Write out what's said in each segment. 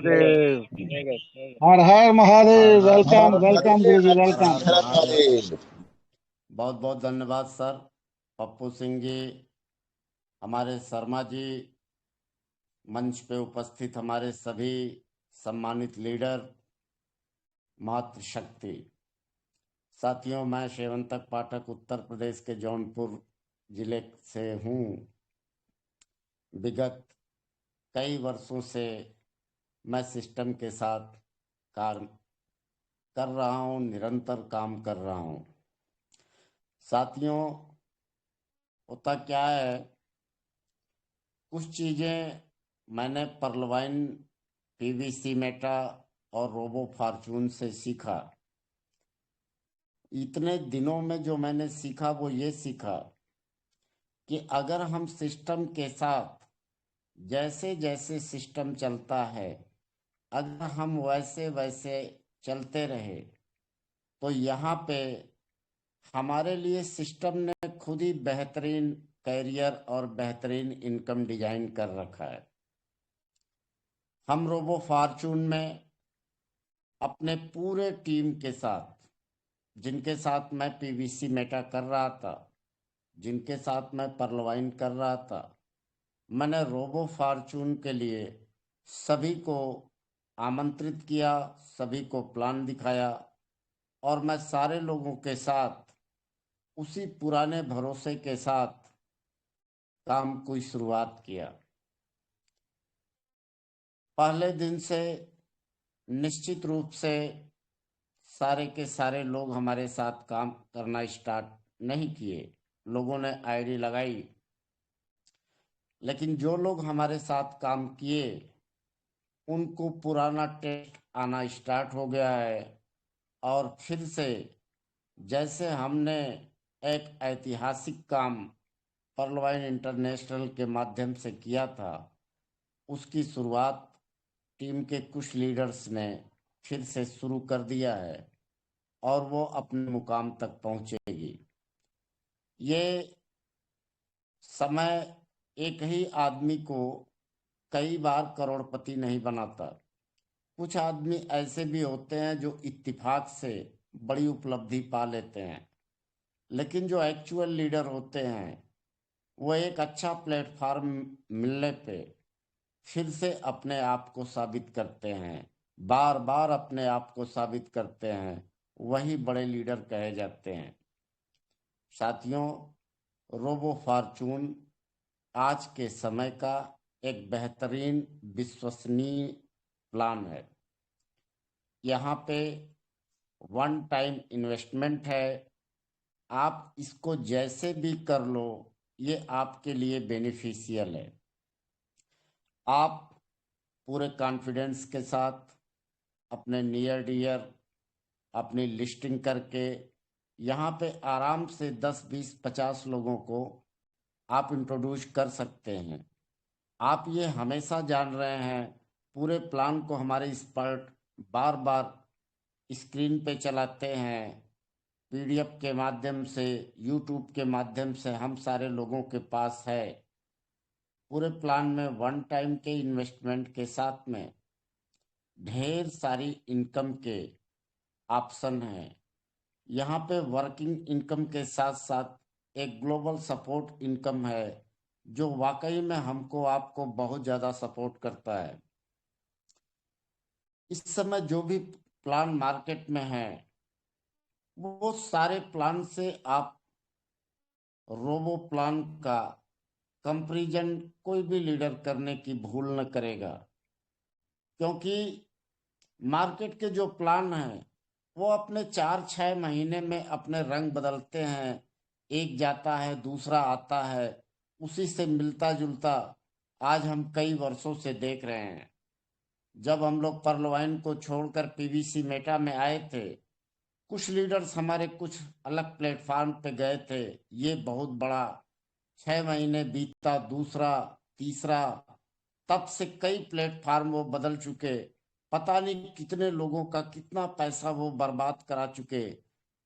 महादेव। हर हर महादेव। हर welcome हर welcome गुरु जी, हर welcome. Mahadev. बहुत बहुत धन्यवाद सर। पप्पू सिंह जी, हमारे शर्मा जी, मंच पे उपस्थित हमारे सभी सम्मानित लीडर, मातृशक्ति साथियों, मैं शेवंतक पाठक उत्तर प्रदेश के जौनपुर जिले से हूँ। विगत कई वर्षों से मैं सिस्टम के साथ कार्य कर रहा हूँ, निरंतर काम कर रहा हूँ। साथियों, होता क्या है, कुछ चीज़ें मैंने पर्लवाइन, पीवीसी मेटा और रोबो फॉर्चून से सीखा। इतने दिनों में जो मैंने सीखा वो ये सीखा कि अगर हम सिस्टम के साथ जैसे जैसे सिस्टम चलता है, अगर हम वैसे वैसे चलते रहे तो यहाँ पे हमारे लिए सिस्टम ने खुद ही बेहतरीन कैरियर और बेहतरीन इनकम डिजाइन कर रखा है। हम रोबो फॉर्चून में अपने पूरे टीम के साथ, जिनके साथ मैं पीवीसी मेटा कर रहा था, जिनके साथ मैं पर्लवाइन कर रहा था, मैंने रोबो फॉर्चून के लिए सभी को आमंत्रित किया, सभी को प्लान दिखाया और मैं सारे लोगों के साथ उसी पुराने भरोसे के साथ काम की शुरुआत किया। पहले दिन से निश्चित रूप से सारे के सारे लोग हमारे साथ काम करना स्टार्ट नहीं किए। लोगों ने आईडी लगाई, लेकिन जो लोग हमारे साथ काम किए उनको पुराना टेस्ट आना स्टार्ट हो गया है और फिर से जैसे हमने एक ऐतिहासिक काम पर्लवाइन इंटरनेशनल के माध्यम से किया था, उसकी शुरुआत टीम के कुछ लीडर्स ने फिर से शुरू कर दिया है और वो अपने मुकाम तक पहुंचेगी। ये समय एक ही आदमी को कई बार करोड़पति नहीं बनाता। कुछ आदमी ऐसे भी होते हैं जो इत्तेफाक से बड़ी उपलब्धि पा लेते हैं, लेकिन जो एक्चुअल लीडर होते हैं वो एक अच्छा प्लेटफॉर्म मिलने पे फिर से अपने आप को साबित करते हैं, बार बार अपने आप को साबित करते हैं, वही बड़े लीडर कहे जाते हैं। साथियों, रोबो फॉर्चून आज के समय का एक बेहतरीन विश्वसनीय प्लान है। यहाँ पे वन टाइम इन्वेस्टमेंट है। आप इसको जैसे भी कर लो, ये आपके लिए बेनिफिशियल है। आप पूरे कॉन्फिडेंस के साथ अपने नियर डियर अपनी लिस्टिंग करके यहाँ पे आराम से 10, 20, 50 लोगों को आप इंट्रोड्यूस कर सकते हैं। आप ये हमेशा जान रहे हैं, पूरे प्लान को हमारे एक्सपर्ट बार बार स्क्रीन पे चलाते हैं, पीडीएफ के माध्यम से, यूट्यूब के माध्यम से हम सारे लोगों के पास है। पूरे प्लान में वन टाइम के इन्वेस्टमेंट के साथ में ढेर सारी इनकम के ऑप्शन हैं। यहाँ पे वर्किंग इनकम के साथ साथ एक ग्लोबल सपोर्ट इनकम है जो वाकई में हमको आपको बहुत ज़्यादा सपोर्ट करता है। इस समय जो भी प्लान मार्केट में है वो सारे प्लान से आप रोबो प्लान का कंपैरिजन कोई भी लीडर करने की भूल न करेगा, क्योंकि मार्केट के जो प्लान हैं वो अपने 4-6 महीने में अपने रंग बदलते हैं। एक जाता है, दूसरा आता है, उसी से मिलता जुलता आज हम कई वर्षों से देख रहे हैं। जब हम लोग पर्लवाइन को छोड़कर पीवीसी मेटा में आए थे, कुछ लीडर्स हमारे कुछ अलग प्लेटफॉर्म पे गए थे। ये बहुत बड़ा 6 महीने बीता, दूसरा, तीसरा, तब से कई प्लेटफॉर्म वो बदल चुके। पता नहीं कितने लोगों का कितना पैसा वो बर्बाद करा चुके।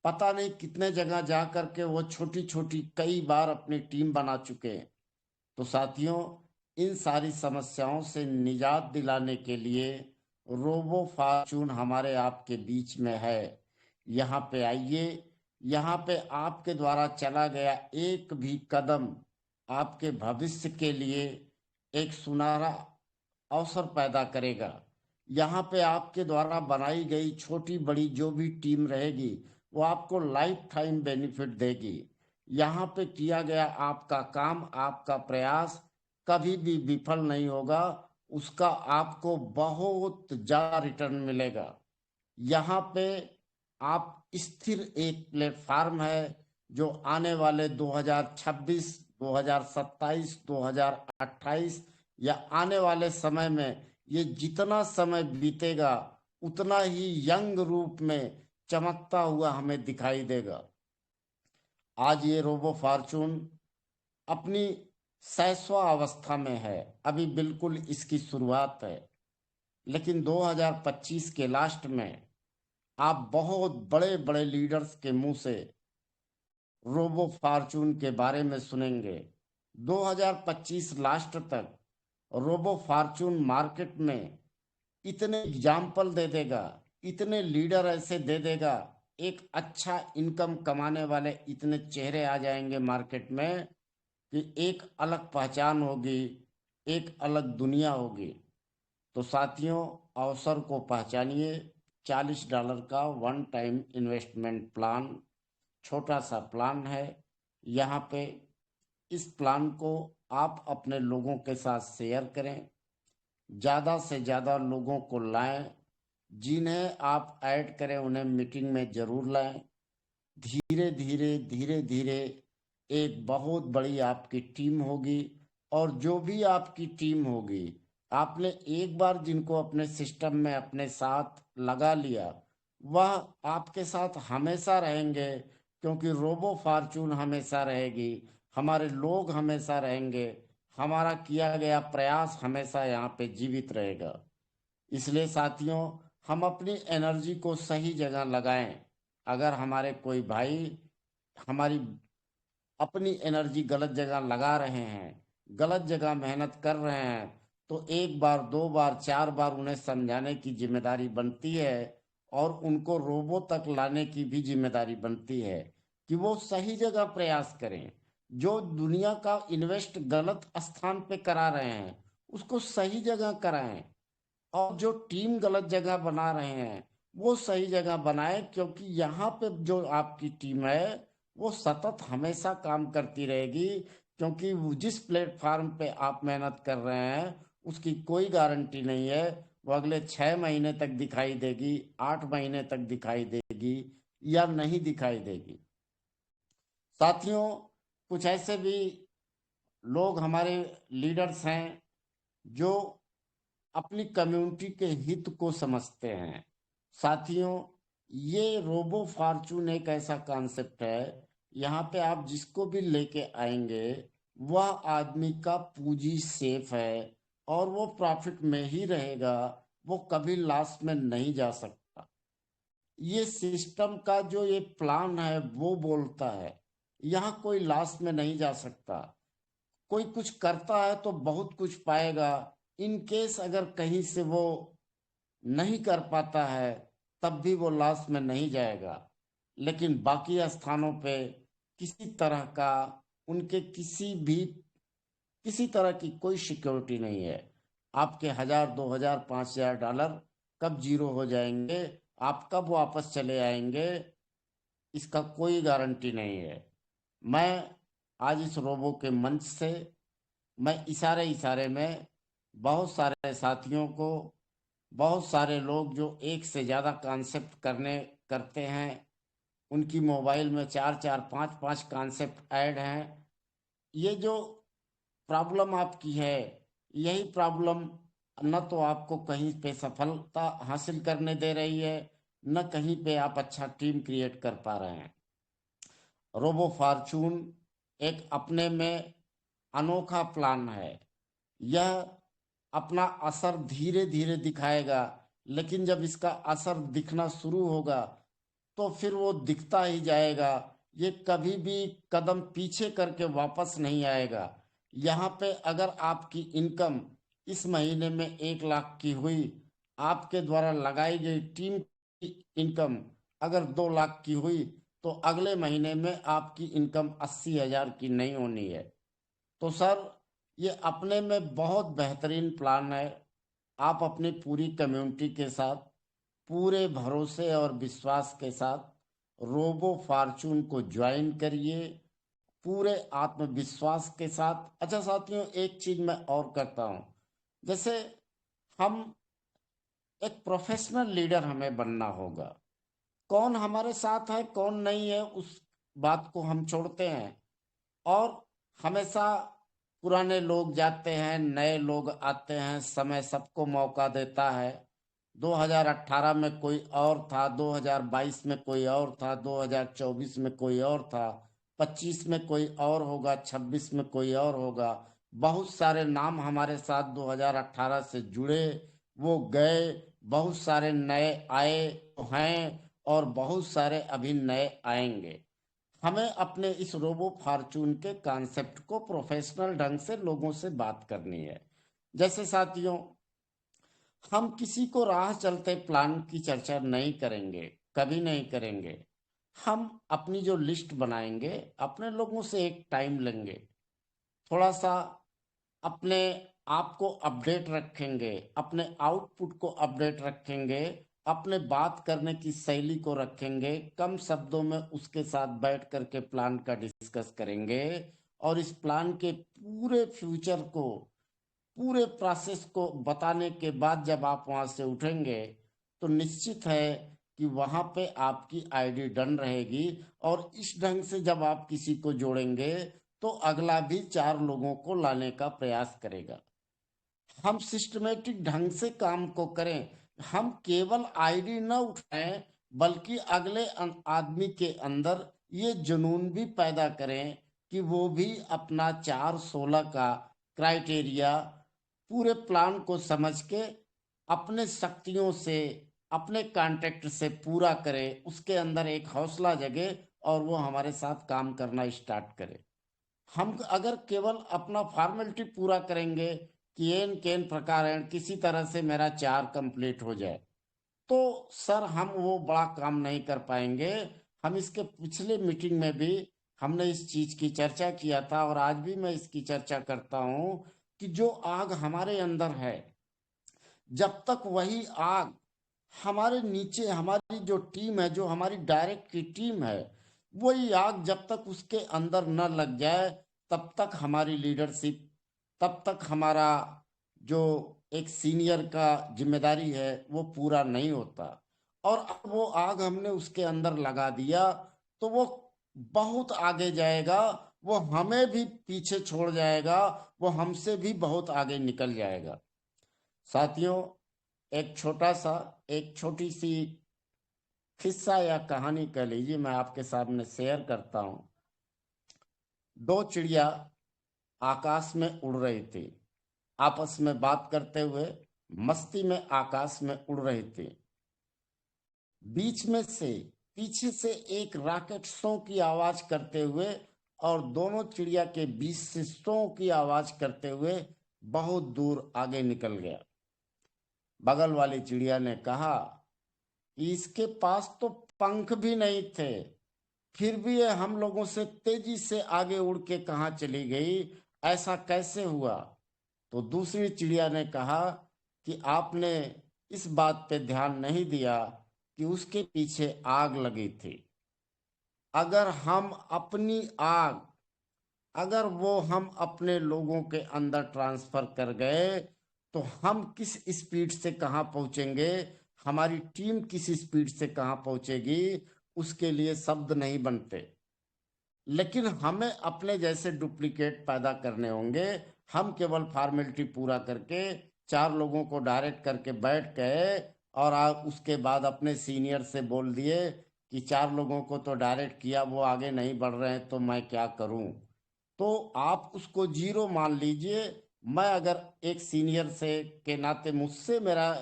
पता नहीं कितने जगह जा करके वो छोटी छोटी कई बार अपनी टीम बना चुके। तो साथियों, इन सारी समस्याओं से निजात दिलाने के लिए रोबो फॉर्चून हमारे आपके बीच में है। यहाँ पे आइए। यहाँ पे आपके द्वारा चला गया एक भी कदम आपके भविष्य के लिए एक सुनहरा अवसर पैदा करेगा। यहाँ पे आपके द्वारा बनाई गई छोटी बड़ी जो भी टीम रहेगी वो आपको लाइफ टाइम बेनिफिट देगी। यहाँ पे किया गया आपका काम, आपका प्रयास कभी भी विफल नहीं होगा, उसका आपको बहुत ज्यादा रिटर्न मिलेगा। यहाँ पे आप स्थिर एक प्लेटफार्म है जो आने वाले 2026, 2027, 2028 या आने वाले समय में ये जितना समय बीतेगा उतना ही यंग रूप में चमकता हुआ हमें दिखाई देगा। आज ये रोबो फॉर्चून अपनी शैशव अवस्था में है, अभी बिल्कुल इसकी शुरुआत है, लेकिन 2025 के लास्ट में आप बहुत बड़े बड़े लीडर्स के मुंह से रोबो फॉर्चून के बारे में सुनेंगे। 2025 लास्ट तक रोबो फॉर्चून मार्केट में इतने एग्जाम्पल दे देगा, इतने लीडर ऐसे दे देगा, एक अच्छा इनकम कमाने वाले इतने चेहरे आ जाएंगे मार्केट में कि एक अलग पहचान होगी, एक अलग दुनिया होगी। तो साथियों, अवसर को पहचानिए। $40 का वन टाइम इन्वेस्टमेंट प्लान, छोटा सा प्लान है। यहाँ पे इस प्लान को आप अपने लोगों के साथ शेयर करें, ज़्यादा से ज़्यादा लोगों को लाएं, जिन्हें आप ऐड करें उन्हें मीटिंग में ज़रूर लाएं। धीरे धीरे धीरे धीरे एक बहुत बड़ी आपकी टीम होगी, और जो भी आपकी टीम होगी, आपने एक बार जिनको अपने सिस्टम में अपने साथ लगा लिया वह आपके साथ हमेशा रहेंगे, क्योंकि रोबो फॉर्चून हमेशा रहेगी, हमारे लोग हमेशा रहेंगे, हमारा किया गया प्रयास हमेशा यहाँ पे जीवित रहेगा। इसलिए साथियों, हम अपनी एनर्जी को सही जगह लगाएं। अगर हमारे कोई भाई हमारी अपनी एनर्जी गलत जगह लगा रहे हैं, गलत जगह मेहनत कर रहे हैं, तो एक बार, दो बार, चार बार उन्हें समझाने की जिम्मेदारी बनती है, और उनको रोबो तक लाने की भी जिम्मेदारी बनती है कि वो सही जगह प्रयास करें। जो दुनिया का इन्वेस्ट गलत स्थान पे करा रहे हैं उसको सही जगह कराएं, और जो टीम गलत जगह बना रहे हैं वो सही जगह बनाए, क्योंकि यहाँ पे जो आपकी टीम है वो सतत हमेशा काम करती रहेगी, क्योंकि जिस प्लेटफार्म पे आप मेहनत कर रहे हैं उसकी कोई गारंटी नहीं है वो अगले 6 महीने तक दिखाई देगी, 8 महीने तक दिखाई देगी या नहीं दिखाई देगी। साथियों, कुछ ऐसे भी लोग हमारे लीडर्स हैं जो अपनी कम्युनिटी के हित को समझते हैं। साथियों, ये रोबो फॉर्चून एक ऐसा कॉन्सेप्ट है, यहाँ पे आप जिसको भी लेके आएंगे वह आदमी का पूंजी सेफ है और वो प्रॉफिट में ही रहेगा, वो कभी लॉस में नहीं जा सकता। ये सिस्टम का जो ये प्लान है वो बोलता है यहाँ कोई लॉस में नहीं जा सकता। कोई कुछ करता है तो बहुत कुछ पाएगा, इन केस अगर कहीं से वो नहीं कर पाता है तब भी वो लॉस में नहीं जाएगा। लेकिन बाकी स्थानों पे किसी तरह का उनके किसी तरह की कोई सिक्योरिटी नहीं है। आपके 1,000, 2,000, $5,000 कब जीरो हो जाएंगे, आप कब वापस चले आएंगे, इसका कोई गारंटी नहीं है। मैं आज इस रोबो के मंच से मैं इशारे इशारे में बहुत सारे साथियों को, बहुत सारे लोग जो एक से ज़्यादा कॉन्सेप्ट करते हैं, उनकी मोबाइल में 4-4, 5-5 कॉन्सेप्ट ऐड हैं। ये जो प्रॉब्लम आपकी है, यही प्रॉब्लम न तो आपको कहीं पे सफलता हासिल करने दे रही है, न कहीं पे आप अच्छा टीम क्रिएट कर पा रहे हैं। रोबो फॉर्चून एक अपने में अनोखा प्लान है। यह अपना असर धीरे धीरे दिखाएगा, लेकिन जब इसका असर दिखना शुरू होगा तो फिर वो दिखता ही जाएगा। ये कभी भी कदम पीछे करके वापस नहीं आएगा। यहाँ पे अगर आपकी इनकम इस महीने में 1 लाख की हुई, आपके द्वारा लगाई गई टीम की इनकम अगर 2 लाख की हुई तो अगले महीने में आपकी इनकम 80,000 की नहीं होनी है। तो सर, ये अपने में बहुत बेहतरीन प्लान है। आप अपनी पूरी कम्युनिटी के साथ पूरे भरोसे और विश्वास के साथ रोबो फॉर्चून को ज्वाइन करिए, पूरे आत्मविश्वास के साथ। अच्छा साथियों, एक चीज मैं और करता हूं। जैसे हम एक प्रोफेशनल लीडर हमें बनना होगा। कौन हमारे साथ है कौन नहीं है उस बात को हम छोड़ते हैं, और हमेशा पुराने लोग जाते हैं, नए लोग आते हैं, समय सबको मौका देता है। 2018 में कोई और था, 2022 में कोई और था, 2024 में कोई और था, 25 में कोई और होगा, 26 में कोई और होगा। बहुत सारे नाम हमारे साथ 2018 से जुड़े, वो गए। बहुत सारे नए आए हैं, और बहुत सारे अभी नए आएंगे। हमें अपने इस रोबो फॉर्चून के कॉन्सेप्ट को प्रोफेशनल ढंग से लोगों से बात करनी है। जैसे साथियों, हम किसी को राह चलते प्लान की चर्चा नहीं करेंगे, कभी नहीं करेंगे। हम अपनी जो लिस्ट बनाएंगे, अपने लोगों से एक टाइम लेंगे, थोड़ा सा अपने आप को अपडेट रखेंगे, अपने आउटपुट को अपडेट रखेंगे, अपने बात करने की शैली को रखेंगे, कम शब्दों में उसके साथ बैठ करके प्लान का डिस्कस करेंगे। और इस प्लान के पूरे फ्यूचर को, पूरे प्रोसेस को बताने के बाद जब आप वहां से उठेंगे, तो निश्चित है कि वहां पे आपकी आईडी डन रहेगी। और इस ढंग से जब आप किसी को जोड़ेंगे, तो अगला भी 4 लोगों को लाने का प्रयास करेगा। हम सिस्टमेटिक ढंग से काम को करें। हम केवल आईडी न उठाएं, बल्कि अगले आदमी के अंदर ये जुनून भी पैदा करें कि वो भी अपना 4-16 का क्राइटेरिया पूरे प्लान को समझ के अपने शक्तियों से, अपने कांटेक्ट से पूरा करे, उसके अंदर एक हौसला जगे, और वो हमारे साथ काम करना स्टार्ट करे। हम अगर केवल अपना फॉर्मेलिटी पूरा करेंगे कि एन केन प्रकार है, किसी तरह से मेरा 4 कंप्लीट हो जाए, तो सर हम वो बड़ा काम नहीं कर पाएंगे। हम इसके पिछले मीटिंग में भी हमने इस चीज की चर्चा किया था, और आज भी मैं इसकी चर्चा करता हूं कि जो आग हमारे अंदर है, जब तक वही आग हमारे नीचे, हमारी जो टीम है, जो हमारी डायरेक्ट की टीम है, वही आग जब तक उसके अंदर न लग जाए, तब तक हमारी लीडरशिप, तब तक हमारा जो एक सीनियर का जिम्मेदारी है वो पूरा नहीं होता। और अब वो आग हमने उसके अंदर लगा दिया, तो वो बहुत आगे जाएगा, वो हमें भी पीछे छोड़ जाएगा, वो हमसे भी बहुत आगे निकल जाएगा। साथियों, एक छोटा सा, एक छोटी सी किस्सा या कहानी कह लीजिए, मैं आपके सामने शेयर करता हूं। 2 चिड़िया आकाश में उड़ रही थी, आपस में बात करते हुए मस्ती में आकाश में उड़ रही थी। बीच में से, पीछे से एक रॉकेट सौ की आवाज करते हुए, और दोनों चिड़िया के बीच से सौ की आवाज करते हुए बहुत दूर आगे निकल गया। बगल वाली चिड़िया ने कहा कि इसके पास तो पंख भी नहीं थे, फिर भी ये हम लोगों से तेजी से आगे उड़ के कहाँ चली गई, ऐसा कैसे हुआ? तो दूसरी चिड़िया ने कहा कि आपने इस बात पे ध्यान नहीं दिया कि उसके पीछे आग लगी थी। अगर हम अपनी आग, अगर वो हम अपने लोगों के अंदर ट्रांसफर कर गए, तो हम किस स्पीड से कहाँ पहुंचेंगे, हमारी टीम किस स्पीड से कहाँ पहुंचेगी, उसके लिए शब्द नहीं बनते। लेकिन हमें अपने जैसे डुप्लीकेट पैदा करने होंगे। हम केवल फॉर्मेलिटी पूरा करके 4 लोगों को डायरेक्ट करके बैठ गए, और आप उसके बाद अपने सीनियर से बोल दिए कि 4 लोगों को तो डायरेक्ट किया, वो आगे नहीं बढ़ रहे हैं, तो मैं क्या करूं? तो आप उसको जीरो मान लीजिए। मैं अगर एक सीनियर से के नाते मुझसे मेरा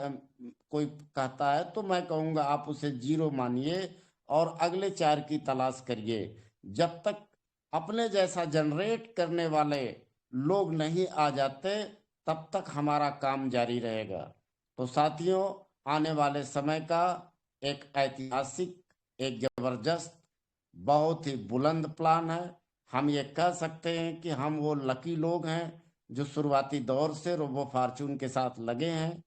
कोई कहता है, तो मैं कहूंगा आप उसे जीरो मानिए, और अगले 4 की तलाश करिए। जब तक अपने जैसा जनरेट करने वाले लोग नहीं आ जाते, तब तक हमारा काम जारी रहेगा। तो साथियों, आने वाले समय का एक ऐतिहासिक, एक जबरदस्त, बहुत ही बुलंद प्लान है। हम ये कह सकते हैं कि हम वो लकी लोग हैं जो शुरुआती दौर से रोबो फॉर्चून के साथ लगे हैं।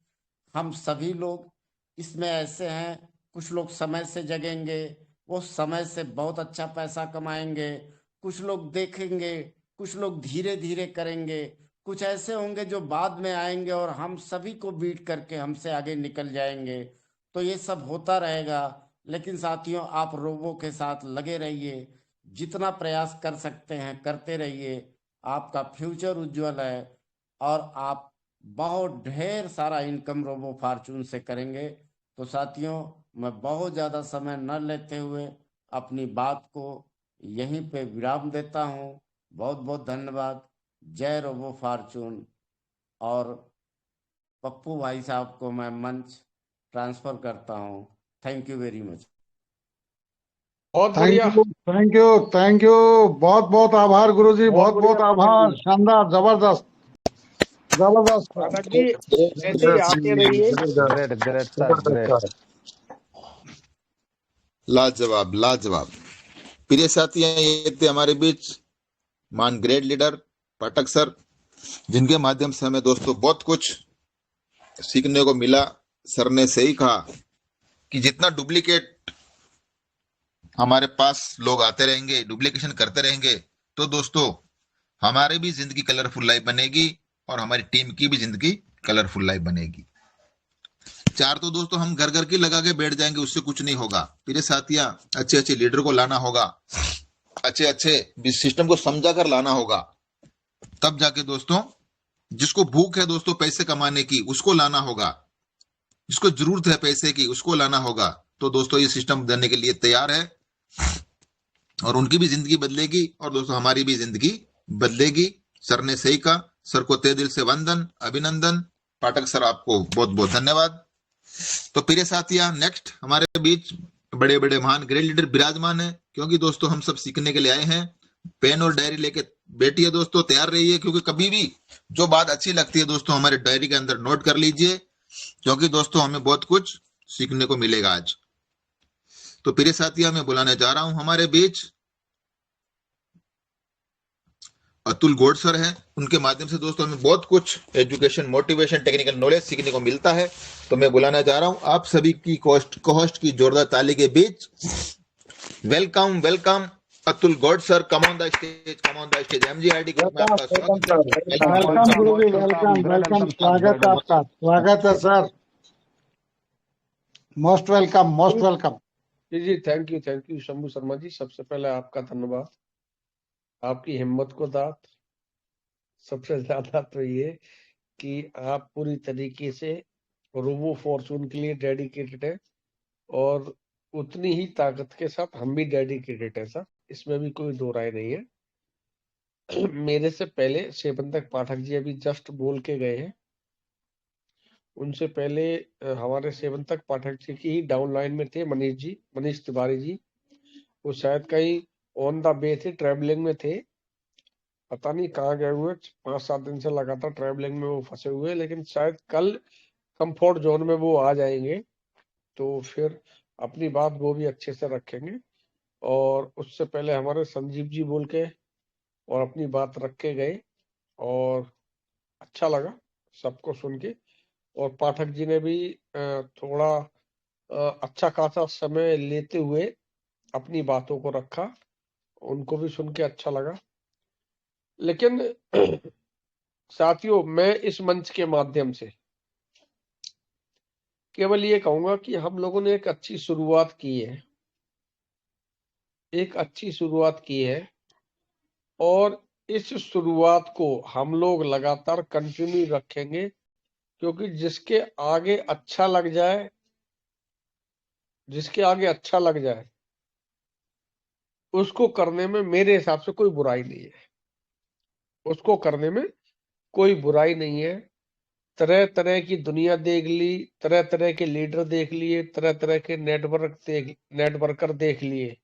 हम सभी लोग इसमें ऐसे हैं, कुछ लोग समय से जगेंगे, वो समय से बहुत अच्छा पैसा कमाएंगे। कुछ लोग देखेंगे, कुछ लोग धीरे धीरे करेंगे। कुछ ऐसे होंगे जो बाद में आएंगे और हम सभी को बीट करके हमसे आगे निकल जाएंगे। तो ये सब होता रहेगा। लेकिन साथियों, आप रोबो के साथ लगे रहिए, जितना प्रयास कर सकते हैं करते रहिए। आपका फ्यूचर उज्जवल है और आप बहुत ढेर सारा इनकम रोबो फॉर्चून से करेंगे। तो साथियों, मैं बहुत ज़्यादा समय न लेते हुए अपनी बात को यहीं पे विराम देता हूँ। बहुत बहुत धन्यवाद। जय रोबो फॉर्चून। और पप्पू भाई साहब को मैं मंच ट्रांसफर करता हूँ। Thank you very much. बहुत थैंक बढ़िया। You, thank you, thank you. बहुत बहुत आभार गुरुजी, बहुत बहुत बहुत बढ़िया पाठक आभार। जी। शानदार, जबरदस्त, जबरदस्त। पाठक जी ऐसे ही आते रहिए। Great great sir, great. लाजवाब लाजवाब। प्रिय साथी, ये थे हमारे बीच मान ग्रेट लीडर पाठक सर, जिनके माध्यम से हमें दोस्तों बहुत कुछ सीखने को मिला। सर ने सही कहा कि जितना डुप्लीकेट हमारे पास लोग आते रहेंगे, डुप्लीकेशन करते रहेंगे, तो दोस्तों हमारी भी जिंदगी कलरफुल लाइफ बनेगी और हमारी टीम की भी जिंदगी कलरफुल लाइफ बनेगी। चार तो दोस्तों हम घर घर की लगा के बैठ जाएंगे, उससे कुछ नहीं होगा। मेरे साथिया, अच्छे अच्छे लीडर को लाना होगा, अच्छे अच्छे सिस्टम को समझा कर लाना होगा, तब जाके दोस्तों जिसको भूख है दोस्तों पैसे कमाने की उसको लाना होगा, जिसको जरूरत है पैसे की उसको लाना होगा। तो दोस्तों ये सिस्टम देने के लिए तैयार है और उनकी भी जिंदगी बदलेगी और दोस्तों हमारी भी जिंदगी बदलेगी। सर ने सही कहा। सर को तहे दिल से वंदन, अभिनंदन। पाठक सर आपको बहुत बहुत धन्यवाद। तो प्रिय साथिया, नेक्स्ट हमारे बीच बड़े बड़े महान ग्रेट लीडर विराजमान है, क्योंकि दोस्तों हम सब सीखने के लिए आए हैं। पेन और डायरी लेके बैठिए दोस्तों, तैयार रहिए, क्योंकि कभी भी जो बात अच्छी लगती है दोस्तों हमारे डायरी के अंदर नोट कर लीजिए, क्योंकि दोस्तों हमें बहुत कुछ सीखने को मिलेगा आज। तो प्रिय साथिया, मैं बुलाने जा रहा हूं हमारे बीच अतुल गौड़ सर है। उनके माध्यम से दोस्तों हमें बहुत कुछ एजुकेशन, मोटिवेशन, टेक्निकल नॉलेज सीखने को मिलता है। तो मैं बुलाना चाह रहा हूं आप सभी की कोहोस्ट की जोरदार ताली के बीच, welcome welcome Atul Gaur sir. Come on the stage, come on the stage. MGRD group में आपका स्वागत है। वेलकम गुरुजी, वेलकम वेलकम। स्वागत है आपका, स्वागत है sir. Most welcome, most welcome. जी थैंक यू शंभू शर्मा जी। सबसे पहले आपका धन्यवाद, आपकी हिम्मत को दात। सबसे ज्यादा तो ये कि आप पूरी तरीके से रोबो फॉर्चून के लिए डेडिकेटेड है और उतनी ही ताकत के साथ हम भी डेडिकेटेड है सर, इसमें भी कोई दो राय नहीं है। मेरे से पहले सेवंतक पाठक जी अभी जस्ट बोल के गए हैं। उनसे पहले हमारे सेवंतक पाठक जी की ही डाउन लाइन में थे मनीष जी, मनीष तिवारी जी। वो शायद कहीं ऑन द वे थे, ट्रेवलिंग में थे, पता नहीं कहाँ गए हुए। 5-7 दिन से लगातार ट्रेवलिंग में वो फंसे हुए, लेकिन शायद कल कंफर्ट जोन में वो आ जाएंगे, तो फिर अपनी बात वो भी अच्छे से रखेंगे। और उससे पहले हमारे संजीव जी बोल के और अपनी बात रख के गए और अच्छा लगा सबको सुन के। और पाठक जी ने भी थोड़ा अच्छा खासा समय लेते हुए अपनी बातों को रखा, उनको भी सुन के अच्छा लगा। लेकिन साथियों, मैं इस मंच के माध्यम से केवल ये कहूंगा कि हम लोगों ने एक अच्छी शुरुआत की है, एक अच्छी शुरुआत की है और इस शुरुआत को हम लोग लगातार कंटिन्यू रखेंगे, क्योंकि जिसके आगे अच्छा लग जाए, जिसके आगे अच्छा लग जाए उसको करने में मेरे हिसाब से कोई बुराई नहीं है, उसको करने में कोई बुराई नहीं है। तरह तरह की दुनिया देख ली, तरह तरह के लीडर देख लिए, तरह तरह के नेटवर्कर देख लिए,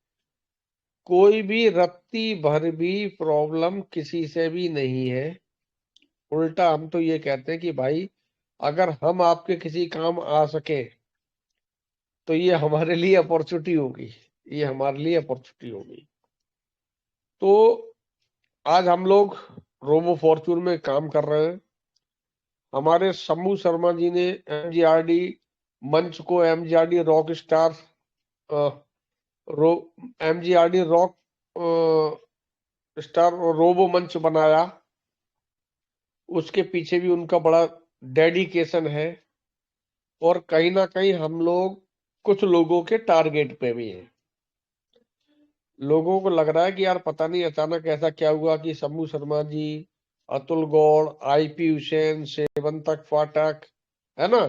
कोई भी रत्ती भर भी प्रॉब्लम किसी से भी नहीं है। उल्टा हम तो ये कहते हैं कि भाई अगर हम आपके किसी काम आ सके तो ये हमारे लिए अपॉर्चुनिटी होगी, ये हमारे लिए अपॉर्चुनिटी होगी। तो आज हम लोग रोबो फॉर्चून में काम कर रहे हैं। हमारे शंभू शर्मा जी ने एमजीआरडी मंच को MGRD rock star MGRD rock star robo मंच बनाया। उसके पीछे भी उनका बड़ा डेडिकेशन है, और कहीं ना कहीं हम लोग कुछ लोगों के टारगेट पे भी हैं। लोगों को लग रहा है कि यार पता नहीं अचानक ऐसा क्या हुआ कि शंभू शर्मा जी, अतुल गौड़, आईपी हुसैन, सेवंतक फाटक, है ना,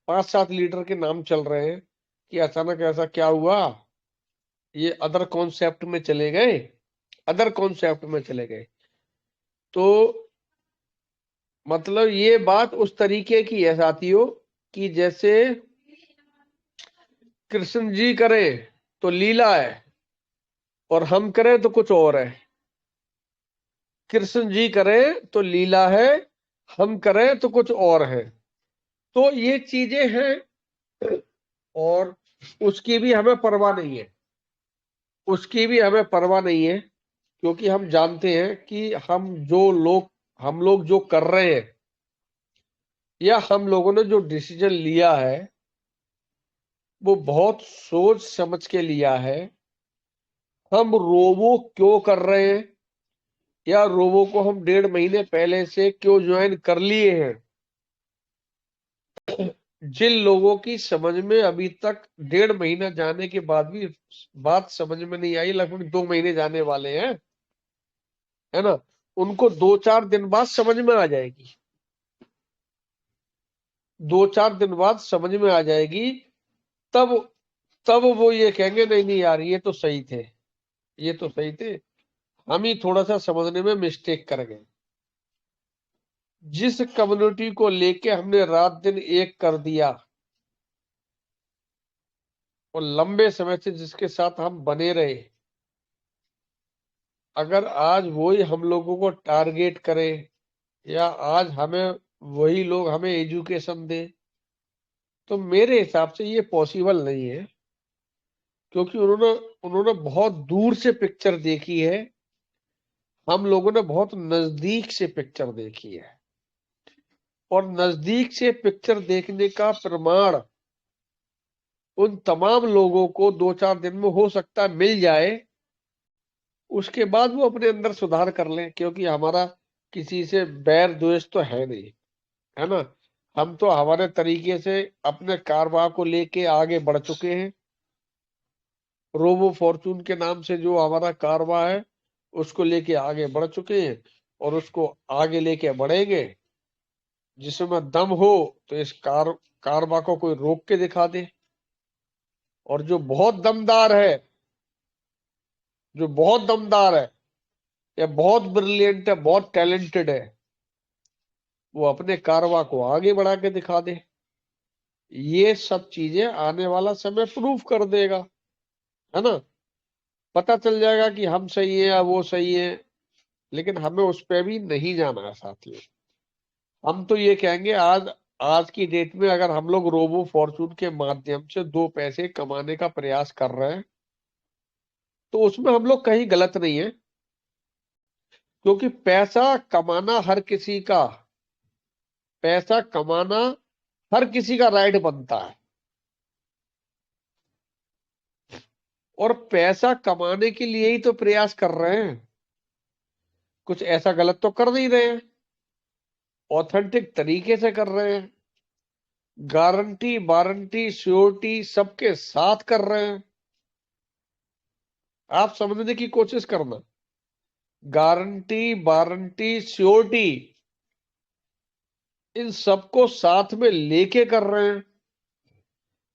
5-7 लीडर के नाम चल रहे हैं कि अचानक ऐसा क्या हुआ, ये अदर कॉन्सेप्ट में चले गए, अदर कॉन्सेप्ट में चले गए। तो मतलब ये बात उस तरीके की है साथियों कि जैसे कृष्ण जी करें तो लीला है, और हम करें तो कुछ और है। कृष्ण जी करें तो लीला है, हम करें तो कुछ और है। तो ये चीजें हैं, और उसकी भी हमें परवाह नहीं है, उसकी भी हमें परवाह नहीं है, क्योंकि हम जानते हैं कि हम लोग जो कर रहे हैं, या हम लोगों ने जो डिसीजन लिया है, वो बहुत सोच समझ के लिया है। हम रोबो क्यों कर रहे हैं, या रोबो को हम 1.5 महीने पहले से क्यों ज्वाइन कर लिए हैं, जिन लोगों की समझ में अभी तक 1.5 महीना जाने के बाद भी बात समझ में नहीं आई, लगभग 2 महीने जाने वाले हैं, है ना, उनको 2-4 दिन बाद समझ में आ जाएगी, 2-4 दिन बाद समझ में आ जाएगी। तब तब वो ये कहेंगे नहीं नहीं यार, ये तो सही थे, ये तो सही थे, हम ही थोड़ा सा समझने में मिस्टेक कर गए। जिस कम्युनिटी को लेके हमने रात दिन एक कर दिया, और लंबे समय से जिसके साथ हम बने रहे, अगर आज वही हम लोगों को टारगेट करे, या आज हमें वही लोग हमें एजुकेशन दे, तो मेरे हिसाब से ये पॉसिबल नहीं है, क्योंकि उन्होंने बहुत दूर से पिक्चर देखी है, हम लोगों ने बहुत नजदीक से पिक्चर देखी है। और नजदीक से पिक्चर देखने का प्रमाण उन तमाम लोगों को 2-4 दिन में हो सकता है मिल जाए, उसके बाद वो अपने अंदर सुधार कर लें, क्योंकि हमारा किसी से बैर द्वेष तो है नहीं, है ना। हम तो हमारे तरीके से अपने कारवां को लेके आगे बढ़ चुके हैं। रोबो फॉर्चून के नाम से जो हमारा कारवां है, उसको लेके आगे बढ़ चुके हैं, और उसको आगे लेके बढ़ेंगे। जिसमें दम हो तो इस कारवां को कोई रोक के दिखा दे, और जो बहुत दमदार है, जो बहुत दमदार है, या बहुत ब्रिलियंट है, बहुत टैलेंटेड है, वो अपने कारवां को आगे बढ़ा के दिखा दे। ये सब चीजें आने वाला समय प्रूव कर देगा, है ना। पता चल जाएगा कि हम सही है या वो सही है, लेकिन हमें उस पर भी नहीं जाना है साथियों। हम तो ये कहेंगे आज की डेट में अगर हम लोग रोबो फॉर्चून के माध्यम से 2 पैसे कमाने का प्रयास कर रहे हैं, तो उसमें हम लोग कहीं गलत नहीं है, क्योंकि पैसा कमाना हर किसी का राइट बनता है, और पैसा कमाने के लिए ही तो प्रयास कर रहे हैं, कुछ ऐसा गलत तो कर नहीं रहे हैं, ऑथेंटिक तरीके से कर रहे हैं, गारंटी वारंटी श्योरिटी सबके साथ कर रहे हैं। आप समझने की कोशिश करना, गारंटी वारंटी श्योरिटी इन सबको साथ में लेके कर रहे हैं।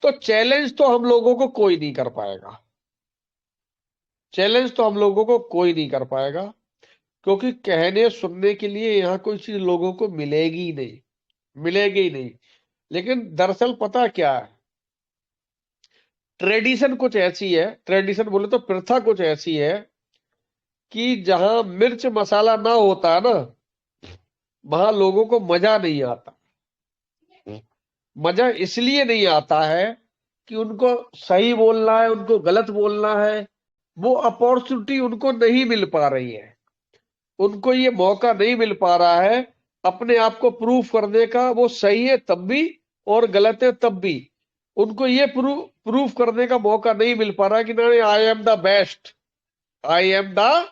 तो चैलेंज तो हम लोगों को कोई नहीं कर पाएगा, चैलेंज तो हम लोगों को कोई नहीं कर पाएगा, क्योंकि कहने सुनने के लिए यहाँ कोई चीज लोगों को मिलेगी ही नहीं, मिलेगी ही नहीं। लेकिन दरअसल पता क्या है, ट्रेडिशन कुछ ऐसी है, ट्रेडिशन बोले तो प्रथा कुछ ऐसी है, कि जहां मिर्च मसाला ना होता है ना, वहां लोगों को मजा नहीं आता। मजा इसलिए नहीं आता है कि उनको सही बोलना है, उनको गलत बोलना है, वो अपॉर्चुनिटी उनको नहीं मिल पा रही है, उनको ये मौका नहीं मिल पा रहा है अपने आप को प्रूफ करने का। वो सही है तब भी और गलत है तब भी, उनको ये प्रूफ करने का मौका नहीं मिल पा रहा कि नहीं, I am the best, I am the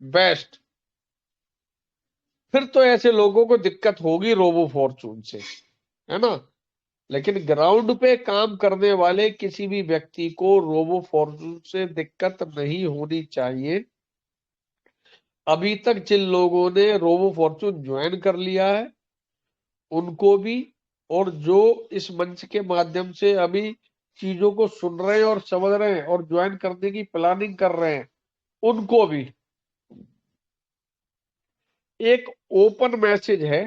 best. फिर तो ऐसे लोगों को दिक्कत होगी रोबो फॉर्चून से, है ना। लेकिन ग्राउंड पे काम करने वाले किसी भी व्यक्ति को रोबो फॉर्चून से दिक्कत नहीं होनी चाहिए। अभी तक जिन लोगों ने रोबो फॉर्चून ज्वाइन कर लिया है उनको भी, और जो इस मंच के माध्यम से अभी चीजों को सुन रहे हैं और समझ रहे हैं और ज्वाइन करने की प्लानिंग कर रहे हैं, उनको भी एक ओपन मैसेज है,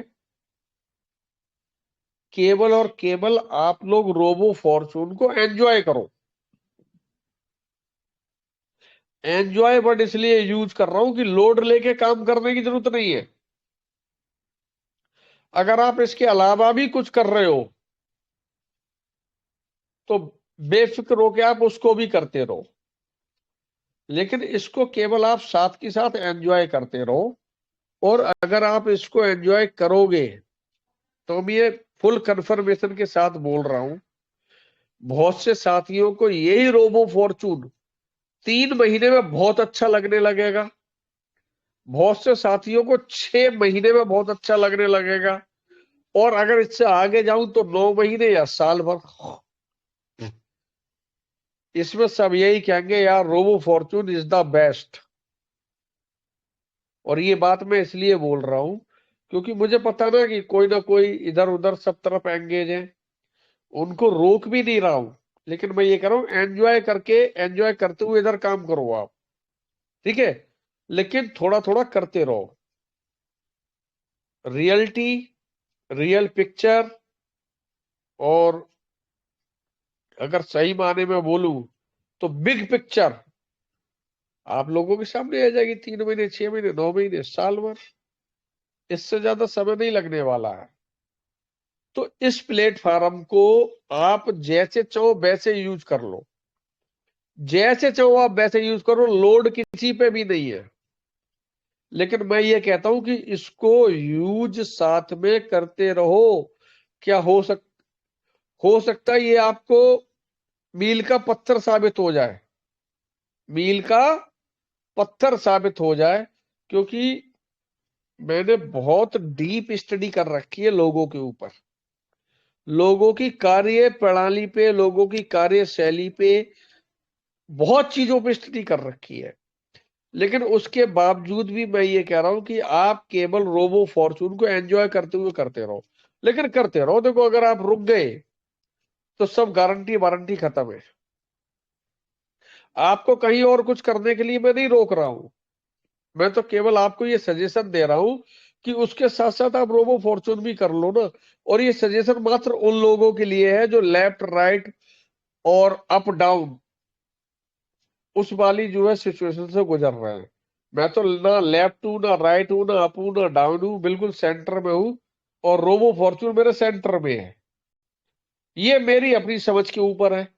केवल और केवल आप लोग रोबो फॉर्चून को एंजॉय करो। एंजॉय वर्ड इसलिए यूज कर रहा हूं कि लोड लेके काम करने की जरूरत नहीं है। अगर आप इसके अलावा भी कुछ कर रहे हो तो बेफिक्र होकर आप उसको भी करते रहो, लेकिन इसको केवल आप साथ के साथ एंजॉय करते रहो। और अगर आप इसको एंजॉय करोगे तो मैं ये फुल कंफर्मेशन के साथ बोल रहा हूं, बहुत से साथियों को यही रोबो फॉर्चून 3 महीने में बहुत अच्छा लगने लगेगा, बहुत से साथियों को 6 महीने में बहुत अच्छा लगने लगेगा, और अगर इससे आगे जाऊं तो 9 महीने या साल भर। इसमें सब यही कहेंगे यार Robo Fortune is the best. और ये बात मैं इसलिए बोल रहा हूं क्योंकि मुझे पता ना कि कोई ना कोई इधर उधर सब तरफ एंगेज है, उनको रोक भी नहीं रहा हूं, लेकिन मैं ये कह रहा हूं एंजॉय करके, एंजॉय करते हुए इधर काम करो आप, ठीक है, लेकिन थोड़ा थोड़ा करते रहो। रियलिटी, रियल पिक्चर, और अगर सही माने में बोलूं तो बिग पिक्चर आप लोगों के सामने आ जाएगी 3 महीने, 6 महीने, 9 महीने, साल भर। इससे ज्यादा समय नहीं लगने वाला है। तो इस प्लेटफॉर्म को आप जैसे चाहो वैसे यूज कर लो, जैसे चाहो आप वैसे यूज करो, लोड किसी पे भी नहीं है। लेकिन मैं ये कहता हूं कि इसको यूज साथ में करते रहो। क्या हो सकता है ये आपको मील का पत्थर साबित हो जाए, मील का पत्थर साबित हो जाए, क्योंकि मैंने बहुत डीप स्टडी कर रखी है लोगों के ऊपर, लोगों की कार्य प्रणाली पे, लोगों की कार्यशैली पे, बहुत चीजों पे स्टडी कर रखी है। लेकिन उसके बावजूद भी मैं ये कह रहा हूं कि आप केवल रोबो फॉर्चून को एंजॉय करते हुए करते रहो, लेकिन करते रहो। देखो अगर आप रुक गए तो सब गारंटी वारंटी खत्म है। आपको कहीं और कुछ करने के लिए मैं नहीं रोक रहा हूं, मैं तो केवल आपको ये सजेशन दे रहा हूं कि उसके साथ साथ आप रोबो फॉर्चून भी कर लो ना। और ये सजेशन मात्र उन लोगों के लिए है जो लेफ्ट राइट और अप डाउन उस वाली जो है सिचुएशन से गुजर रहे हैं। मैं तो ना लेफ्ट हूं, ना राइट हूं, ना अप हूं, ना डाउन हूं, बिल्कुल सेंटर में हूं, और रोबो फॉर्चून मेरे सेंटर में है। ये मेरी अपनी समझ के ऊपर है,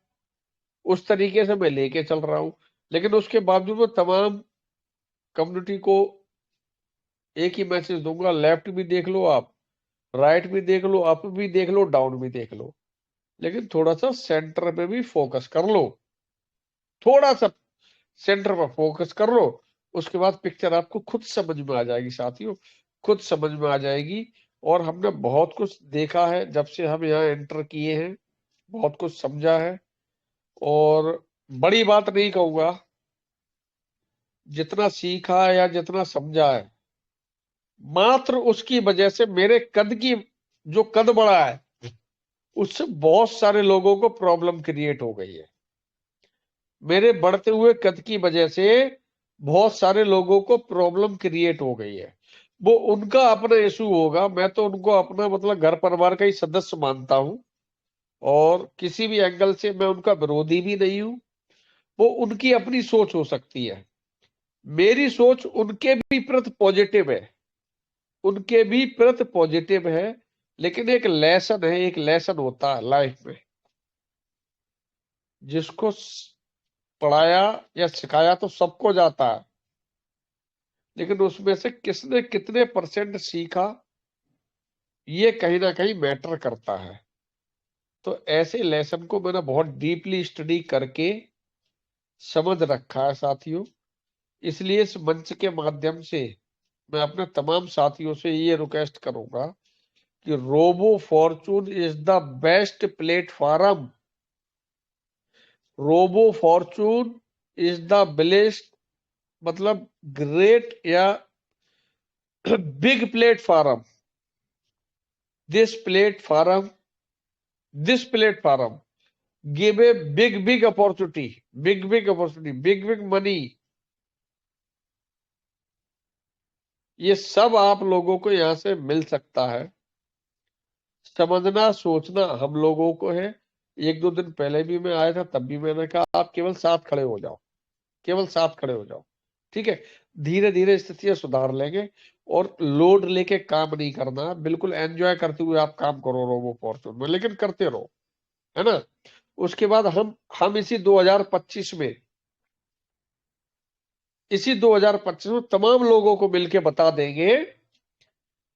उस तरीके से मैं लेके चल रहा हूं। लेकिन उसके बावजूद मैं तमाम कम्युनिटी को एक ही मैसेज दूंगा, लेफ्ट भी देख लो आप, राइट भी देख लो, अप भी देख लो, डाउन भी देख लो, लेकिन थोड़ा सा सेंटर पे भी फोकस कर लो, थोड़ा सा सेंटर पर फोकस कर लो। उसके बाद पिक्चर आपको खुद समझ में आ जाएगी साथियों, खुद समझ में आ जाएगी। और हमने बहुत कुछ देखा है जब से हम यहाँ एंटर किए हैं, बहुत कुछ समझा है। और बड़ी बात नहीं कहूंगा, जितना सीखा है या जितना समझा है, मात्र उसकी वजह से मेरे कद की जो कद बढ़ा है उससे बहुत सारे लोगों को प्रॉब्लम क्रिएट हो गई है। मेरे बढ़ते हुए कद की वजह से बहुत सारे लोगों को प्रॉब्लम क्रिएट हो गई है। वो उनका अपना इशू होगा, मैं तो उनको अपना मतलब घर परिवार का ही सदस्य मानता हूं, और किसी भी एंगल से मैं उनका विरोधी भी नहीं हूं। वो उनकी अपनी सोच हो सकती है, मेरी सोच उनके भी प्रति पॉजिटिव है, उनके भी प्रति पॉजिटिव है। लेकिन एक लेसन है, एक लेसन होता है लाइफ में, जिसको पढ़ाया या सिखाया तो सबको जाता है, लेकिन उसमें से किसने कितने % सीखा ये कहीं ना कहीं मैटर करता है। तो ऐसे लेसन को मैंने बहुत डीपली स्टडी करके समझ रखा है साथियों। इसलिए इस मंच के माध्यम से मैं अपने तमाम साथियों से ये रिक्वेस्ट करूंगा कि Robo Fortune is the best platform. Robo Fortune is the best मतलब ग्रेट या big platform. This platform give a big opportunity, big money। ये सब आप लोगों को यहां से मिल सकता है। समझना सोचना हम लोगों को है। 1-2 दिन पहले भी मैं आया था, तब भी मैंने कहा आप केवल साथ खड़े हो जाओ, केवल साथ खड़े हो जाओ, ठीक है। धीरे धीरे स्थितियां सुधार लेंगे और लोड लेके काम नहीं करना, बिल्कुल एंजॉय करते हुए आप काम करो रोबो फॉर्चून में, लेकिन करते रहो, है ना। उसके बाद हम इसी 2025 में तमाम लोगों को मिलके बता देंगे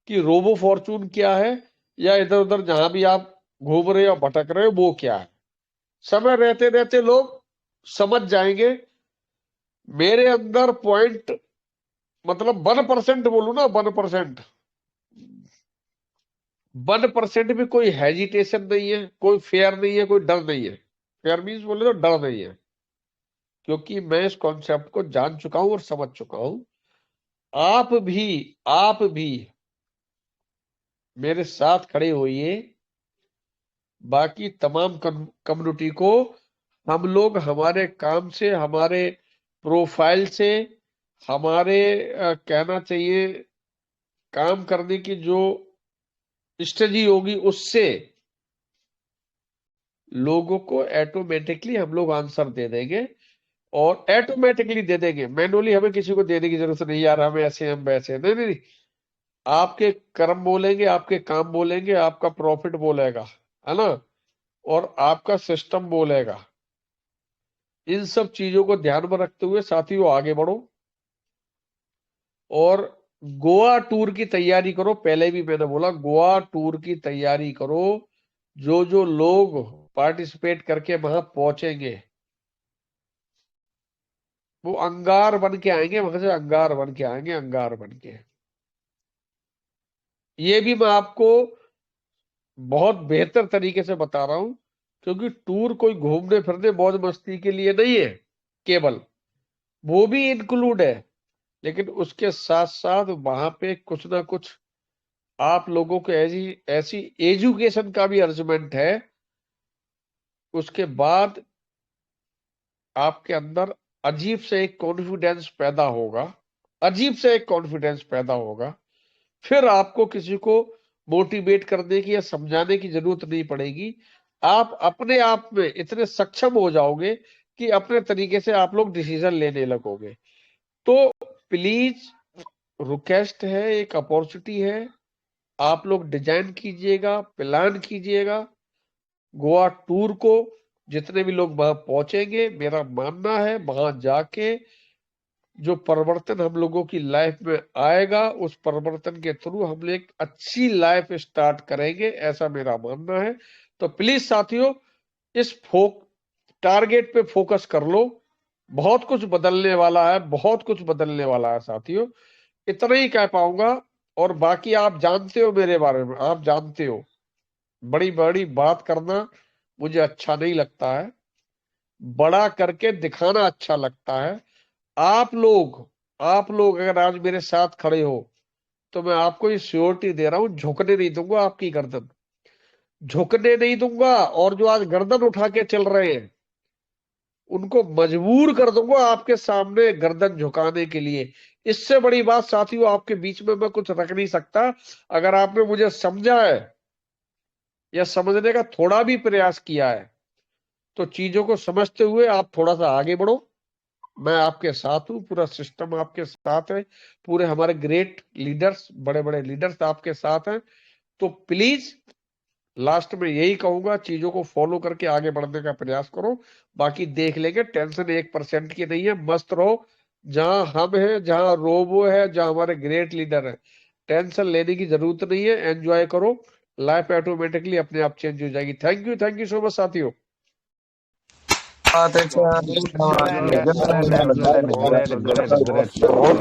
कि रोबो फॉर्चून क्या है, या इधर उधर जहां भी आप घूम रहे हो भटक रहे हो वो क्या है। समय रहते रहते लोग समझ जाएंगे। मेरे अंदर पॉइंट मतलब 1% बोलू ना, 1% भी कोई हेजिटेशन नहीं है, कोई फेयर नहीं है, कोई डर नहीं है। फेयर मीन्स बोले तो डर नहीं है, क्योंकि मैं इस कॉन्सेप्ट को जान चुका हूं और समझ चुका हूं। आप भी मेरे साथ खड़े होइए। बाकी तमाम कम्युनिटी को हम लोग हमारे काम से, हमारे प्रोफाइल से, हमारे कहना चाहिए काम करने की जो स्ट्रेटजी होगी उससे लोगों को ऑटोमेटिकली हम लोग आंसर दे देंगे, और ऑटोमेटिकली दे देंगे। मैनुअली हमें किसी को देने की जरूरत नहीं, यार हम ऐसे हम वैसे, नहीं नहीं। आपके कर्म बोलेंगे, आपके काम बोलेंगे, आपका प्रॉफिट बोलेगा, है ना, और आपका सिस्टम बोलेगा। इन सब चीजों को ध्यान में रखते हुए साथियों आगे बढ़ो और गोवा टूर की तैयारी करो। पहले भी मैंने बोला गोवा टूर की तैयारी करो। जो लोग पार्टिसिपेट करके वहां पहुंचेंगे वो अंगार बन के आएंगे, वहां से अंगार बन के आएंगे, अंगार बन के। ये भी मैं आपको बहुत बेहतर तरीके से बता रहा हूं, क्योंकि टूर कोई घूमने फिरने मौज मस्ती के लिए नहीं है केवल, वो भी इंक्लूड है, लेकिन उसके साथ साथ वहां पे कुछ ना कुछ आप लोगों को ऐसी एजुकेशन का भी अरेंजमेंट है। उसके बाद आपके अंदर अजीब से एक कॉन्फिडेंस पैदा होगा, अजीब से एक कॉन्फिडेंस पैदा होगा। फिर आपको किसी को मोटिवेट करने की या समझाने की जरूरत नहीं पड़ेगी। आप अपने आप में इतने सक्षम हो जाओगे कि अपने तरीके से आप लोग डिसीजन लेने लगोगे। तो प्लीज रिक्वेस्ट है, एक अपॉर्चुनिटी है, आप लोग डिजाइन कीजिएगा, प्लान कीजिएगा गोवा टूर को। जितने भी लोग वहां पहुंचेंगे, मेरा मानना है वहां जाके जो परिवर्तन हम लोगों की लाइफ में आएगा, उस परिवर्तन के थ्रू हम एक अच्छी लाइफ स्टार्ट करेंगे, ऐसा मेरा मानना है। तो प्लीज साथियों इस टारगेट पे फोकस कर लो। बहुत कुछ बदलने वाला है, बहुत कुछ बदलने वाला है साथियों। इतना ही कह पाऊंगा। और बाकी आप जानते हो मेरे बारे में, आप जानते हो बड़ी बड़ी बात करना मुझे अच्छा नहीं लगता है, बड़ा करके दिखाना अच्छा लगता है। आप लोग अगर आज मेरे साथ खड़े हो तो मैं आपको ये श्योरिटी दे रहा हूं, झुकने नहीं दूंगा, आपकी गर्दन झुकने नहीं दूंगा। और जो आज गर्दन उठा के चल रहे हैं उनको मजबूर कर दूंगा आपके सामने गर्दन झुकाने के लिए। इससे बड़ी बात साथियों आपके बीच में मैं कुछ रख नहीं सकता। अगर आपने मुझे समझा है या समझने का थोड़ा भी प्रयास किया है तो चीजों को समझते हुए आप थोड़ा सा आगे बढ़ो। मैं आपके साथ हूं, पूरा सिस्टम आपके साथ है, पूरे हमारे ग्रेट लीडर्स, बड़े बड़े लीडर्स आपके साथ हैं। तो प्लीज लास्ट में यही कहूंगा, चीजों को फॉलो करके आगे बढ़ने का प्रयास करो, बाकी देख लेंगे। टेंशन 1% की नहीं है, मस्त रहो। जहां हम हैं, जहां रोबो है, जहां हमारे ग्रेट लीडर है, टेंशन लेने की जरूरत नहीं है। एंजॉय करो, लाइफ ऑटोमेटिकली अपने आप चेंज हो जाएगी। थैंक यू सो मच साथियों। बहुत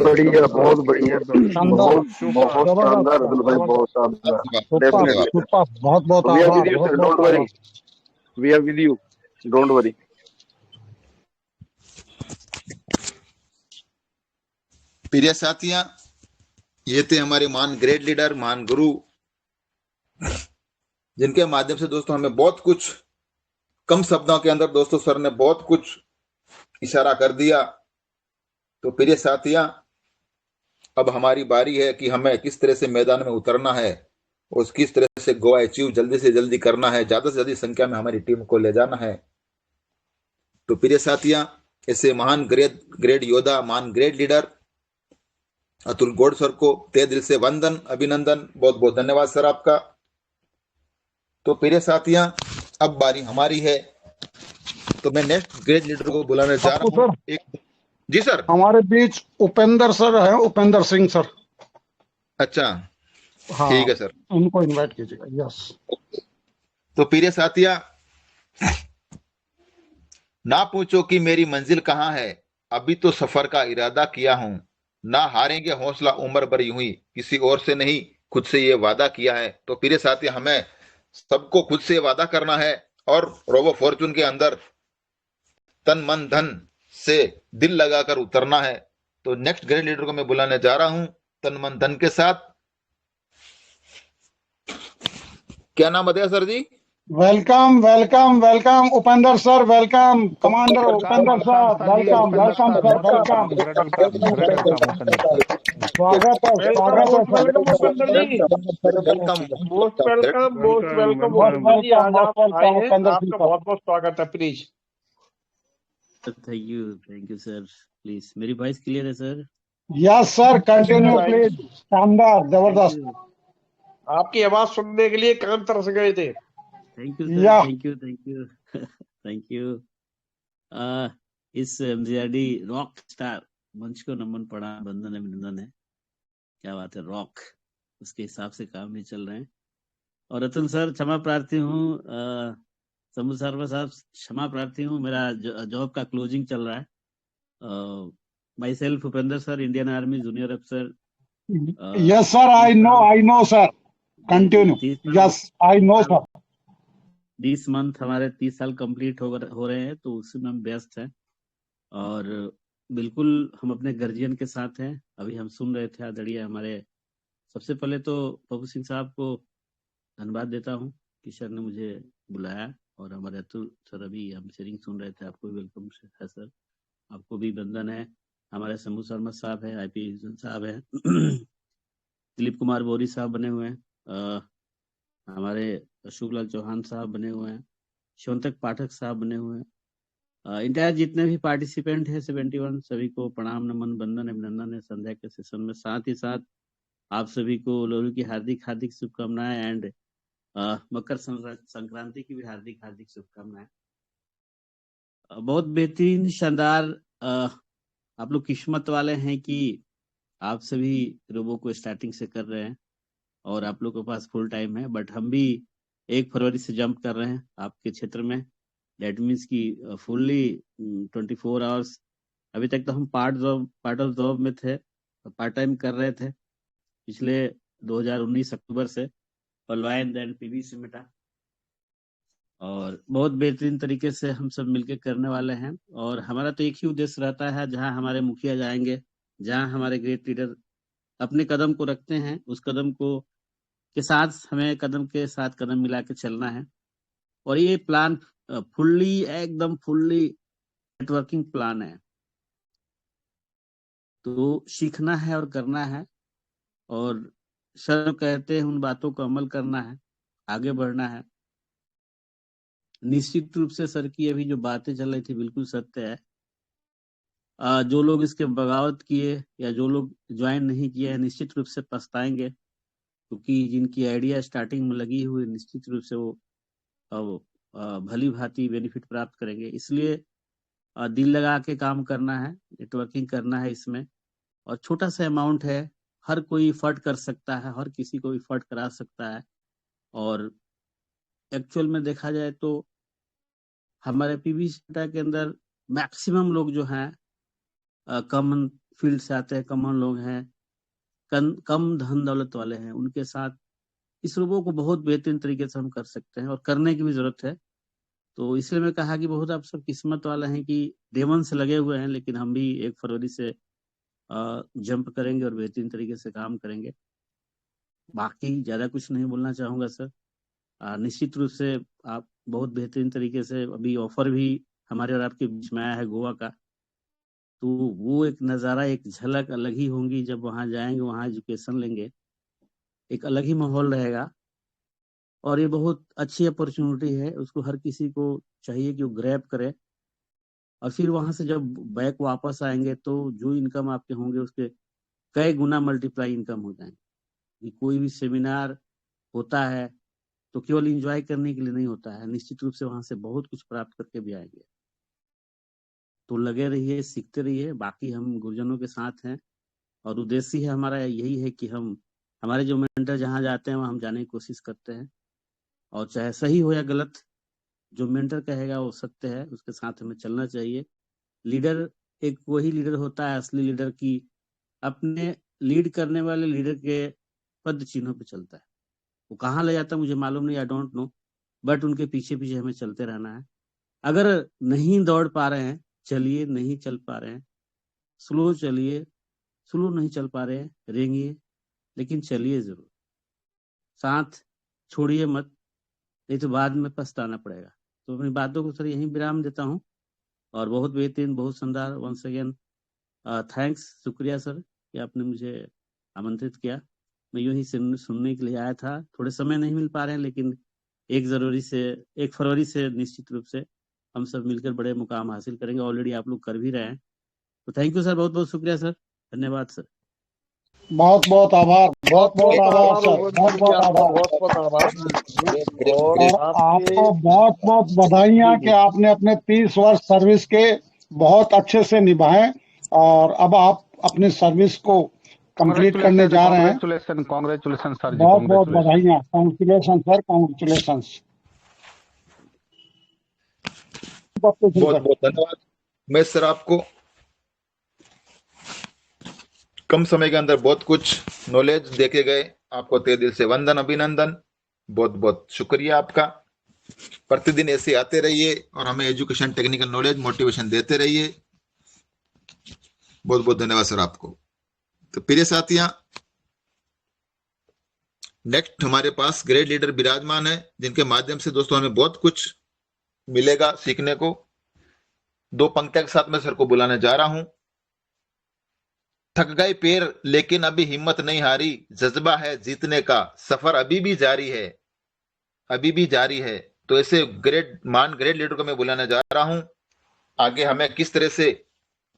बढ़िया, बहुत बढ़िया, शानदार, बहुत शानदार अब्दुल भाई, बहुत शानदार। डेफिनेटली सुपर, बहुत बहुत वी आर आभार, विद यू बहुत सर, बहुत डोंट वरी, आभार। We are with you, don't worry. प्रिय साथियां, ये थे हमारे मान ग्रेट लीडर, मान गुरु, जिनके माध्यम से दोस्तों हमें बहुत कुछ कम शब्दों के अंदर दोस्तों सर ने बहुत कुछ इशारा कर दिया। तो प्रिय साथियां, अब हमारी बारी है कि हमें किस तरह से मैदान में उतरना है और किस तरह से गो अचीव जल्दी से जल्दी करना है, ज्यादा से ज्यादा संख्या में हमारी टीम को ले जाना है। तो प्रिय साथियां, ऐसे महान ग्रेट योद्धा, महान great leader Atul Gaur sir को तहे दिल से वंदन, अभिनंदन, बहुत बहुत धन्यवाद सर आपका। तो प्रिय साथियां, अब बारी हमारी है, तो मैं नेक्स्ट ग्रेट लीडर को बुलाने जा रहा हूं। एक जी सर, हमारे बीच उपेंद्र सर है, उपेंद्र सिंह सर। अच्छा हाँ, ठीक है सर, उनको इनवाइट कीजिएगा। यस। तो प्रिय साथिया, ना पूछो कि मेरी मंजिल कहाँ है, अभी तो सफर का इरादा किया हूं, ना हारेंगे हौसला उम्र भर यूं ही, किसी और से नहीं खुद से ये वादा किया है। तो प्रिय साथी, हमें सबको खुद से वादा करना है और रोबो फॉर्चून के अंदर तन मन धन से दिल लगाकर उतरना है। तो नेक्स्ट ग्रेट लीडर को मैं बुलाने जा रहा हूं तन मन धन के साथ। क्या नाम बताया sir ji? Welcome welcome welcome Upendra sir, welcome commander Upendra sir, welcome welcome sir, welcome. स्वागत है, स्वागत है sir. Welcome Upendra ji, welcome, most welcome, most welcome most Upendra ji. आज वेलकम, आप मोस्ट आए वेलकम हैं, उपेंद्र सिंह आपका सर। बहुत बहुत स्वागत है। Please. Thank you sir. Please मेरी वॉइस क्लियर है sir? Yes sir, continue please. शानदार, जबरदस्त। आपकी आवाज सुनने के लिए कान तरस गए थे। थैंक यू सर, या थैंक यू थैंक यू। इस एमजीआरडी रॉक स्टार मंच को नमन पड़ा, बंधन अभिनंदन है। क्या बात है, रॉक, उसके हिसाब से काम नहीं चल रहे हैं। और अतुल सर क्षमा प्रार्थी हूँ, शंभू शर्मा साहब क्षमा प्रार्थी हूँ, मेरा जॉब का क्लोजिंग चल रहा है। Myself Upendra sir, Indian army junior अफसर। Yes sir, I know sir, continue. Yes, I know sir. This month हमारे 30 साल कंप्लीट हो रहे हैं, तो उसी में हम व्यस्त हैं। और बिल्कुल हम अपने गर्जियन के साथ हैं। अभी हम सुन रहे थे आदरणीय हमारे, सबसे पहले तो पप्पू सिंह साहब को धन्यवाद देता हूं कि सर ने मुझे बुलाया। और हमारे अतुल सर, अभी हम शेयरिंग सुन रहे थे, आपको भी वेलकम है सर, आपको भी बंधन है। हमारे शंभू शर्मा साहब है, आईपी साहब है, दिलीप कुमार बोरी साहब बने हुए हैं, हमारे अशोकलाल चौहान साहब बने हुए हैं, शिवंतक पाठक साहब बने हुए हैं। इंटायर जितने भी पार्टिसिपेंट हैं 71, सभी को प्रणाम, नमन, बंदन, अभिनंदन है संध्या के सेशन में। साथ ही साथ आप सभी को लोहड़ी की हार्दिक हार्दिक शुभकामनाएं एंड मकर संक्रांति की भी हार्दिक हार्दिक शुभकामनाएं। बहुत बेहतरीन, शानदार, आप लोग किस्मत वाले हैं कि आप सभी रोबो को स्टार्टिंग से कर रहे हैं और आप लोग के पास फुल टाइम है। बट हम भी 1 फरवरी से जंप कर रहे हैं आपके क्षेत्र में। दैट मीन्स की फुल्ली 24 आवर्स। अभी तक तो हम पार्ट ऑफ जॉब में थे, पार्ट टाइम कर रहे थे पिछले 2019 अक्टूबर से, और लॉयन देन पीवी से मिटा। और बहुत बेहतरीन तरीके से हम सब मिलके करने वाले हैं। और हमारा तो एक ही उद्देश्य रहता है, जहां हमारे मुखिया जाएंगे, जहां हमारे ग्रेट लीडर अपने कदम को रखते हैं, उस कदम को के साथ हमें कदम के साथ कदम मिला के चलना है। और ये प्लान फुल्ली, एकदम फुल्ली नेटवर्किंग प्लान है। तो सीखना है और करना है, और सर कहते हैं उन बातों को अमल करना है, आगे बढ़ना है। निश्चित रूप से सर की अभी जो बातें चल रही थी बिल्कुल सत्य है। जो लोग इसके बगावत किए या जो लोग ज्वाइन नहीं किए हैं, निश्चित रूप से पछताएंगे। क्योंकि जिनकी आइडिया स्टार्टिंग में लगी हुई निश्चित रूप से वो भली भांति बेनिफिट प्राप्त करेंगे। इसलिए दिल लगा के काम करना है, नेटवर्किंग करना है इसमें, और छोटा सा अमाउंट है, हर कोई इफर्ट कर सकता है, हर किसी को इफर्ट करा सकता है। और एक्चुअल में देखा जाए तो हमारे पीवीसी टाटा के अंदर मैक्सिमम लोग जो हैं कॉमन फील्ड से आते हैं, कॉमन लोग हैं, कम धन दौलत वाले हैं, उनके साथ इस रोबो को बहुत बेहतरीन तरीके से हम कर सकते हैं और करने की भी जरूरत है। तो इसलिए मैं कहा कि बहुत आप सब किस्मत वाले हैं कि डे वन से लगे हुए हैं, लेकिन हम भी 1 फरवरी से जंप करेंगे और बेहतरीन तरीके से काम करेंगे। बाकी ज्यादा कुछ नहीं बोलना चाहूंगा सर। निश्चित रूप से आप बहुत बेहतरीन तरीके से, अभी ऑफर भी हमारे और आपके बीच में आया है गोवा का, तो वो एक नज़ारा, एक झलक अलग ही होंगी जब वहां जाएंगे, वहां एजुकेशन लेंगे, एक अलग ही माहौल रहेगा। और ये बहुत अच्छी अपॉर्चुनिटी है, उसको हर किसी को चाहिए कि वो ग्रैब करे। और फिर वहां से जब बैक वापस आएंगे तो जो इनकम आपके होंगे उसके कई गुना मल्टीप्लाई इनकम हो जाएंगे। कोई भी सेमिनार होता है तो केवल एंजॉय करने के लिए नहीं होता है, निश्चित रूप से वहां से बहुत कुछ प्राप्त करके भी आएंगे। तो लगे रहिए, सीखते रहिए। बाकी हम गुरुजनों के साथ हैं और उद्देश्य है हमारा यही है कि हम, हमारे जो मेंटर जहाँ जाते हैं वहाँ हम जाने की कोशिश करते हैं, और चाहे सही हो या गलत, जो मेंटर कहेगा वो सत्य है, उसके साथ हमें चलना चाहिए। लीडर एक वही लीडर होता है असली लीडर की अपने लीड करने वाले लीडर के पद चिन्हों पे चलता है। वो कहाँ ले जाता है मुझे मालूम नहीं, आई डोंट नो, बट उनके पीछे पीछे हमें चलते रहना है। अगर नहीं दौड़ पा रहे हैं चलिए, नहीं चल पा रहे हैं स्लो चलिए, स्लो नहीं चल पा रहे हैं रेंगिए, लेकिन चलिए जरूर, साथ छोड़िए मत, नहीं तो बाद में पछताना पड़ेगा। तो अपनी बातों को सर यहीं विराम देता हूँ, और बहुत बेहतरीन, बहुत शानदार, वंस अगेन थैंक्स, शुक्रिया सर कि आपने मुझे आमंत्रित किया। मैं यूं ही सुनने के लिए आया था, थोड़े समय नहीं मिल पा रहे हैं, लेकिन 1 फरवरी से निश्चित रूप से हम सब मिलकर बड़े मुकाम हासिल करेंगे। ऑलरेडी आप लोग कर भी रहे हैं। तो थैंक यू सर, बहुत बहुत शुक्रिया सर, धन्यवाद सर। बहुत बहुत आभार, बहुत बहुत आभार सर, बहुत बहुत आभार। बहुत बहुत आभार। और और आपको बहुत बहुत बधाइयाँ कि आपने अपने 30 वर्ष सर्विस के बहुत अच्छे से निभाए, और अब आप अपनी सर्विस को कंप्लीट करने जा रहे हैं। कांग्रेचुलेशन सर जी, बहुत बहुत बधाइयाँ, कांग्रेचुलेशन सर, कांग्रेचुलेशन। बहुत बहुत धन्यवाद। मैं सर आपको कम समय के अंदर बहुत कुछ नॉलेज देके गए, आपको तहे दिल से वंदन, अभिनंदन, बहुत बहुत शुक्रिया आपका। प्रतिदिन ऐसे आते रहिए और हमें एजुकेशन, टेक्निकल नॉलेज, मोटिवेशन देते रहिए। बहुत बहुत धन्यवाद सर आपको। तो प्रिय साथियां, नेक्स्ट हमारे पास ग्रेड लीडर विराजमान है, जिनके माध्यम से दोस्तों हमें बहुत कुछ मिलेगा सीखने को। 2 पंक्तियों के साथ मैं सर को बुलाने जा रहा हूं। थक गए पैर लेकिन अभी हिम्मत नहीं हारी, जज्बा है जीतने का, सफर अभी भी जारी है, अभी भी जारी है। तो ऐसे ग्रेड लीडर को मैं बुलाने जा रहा हूं। आगे हमें किस तरह से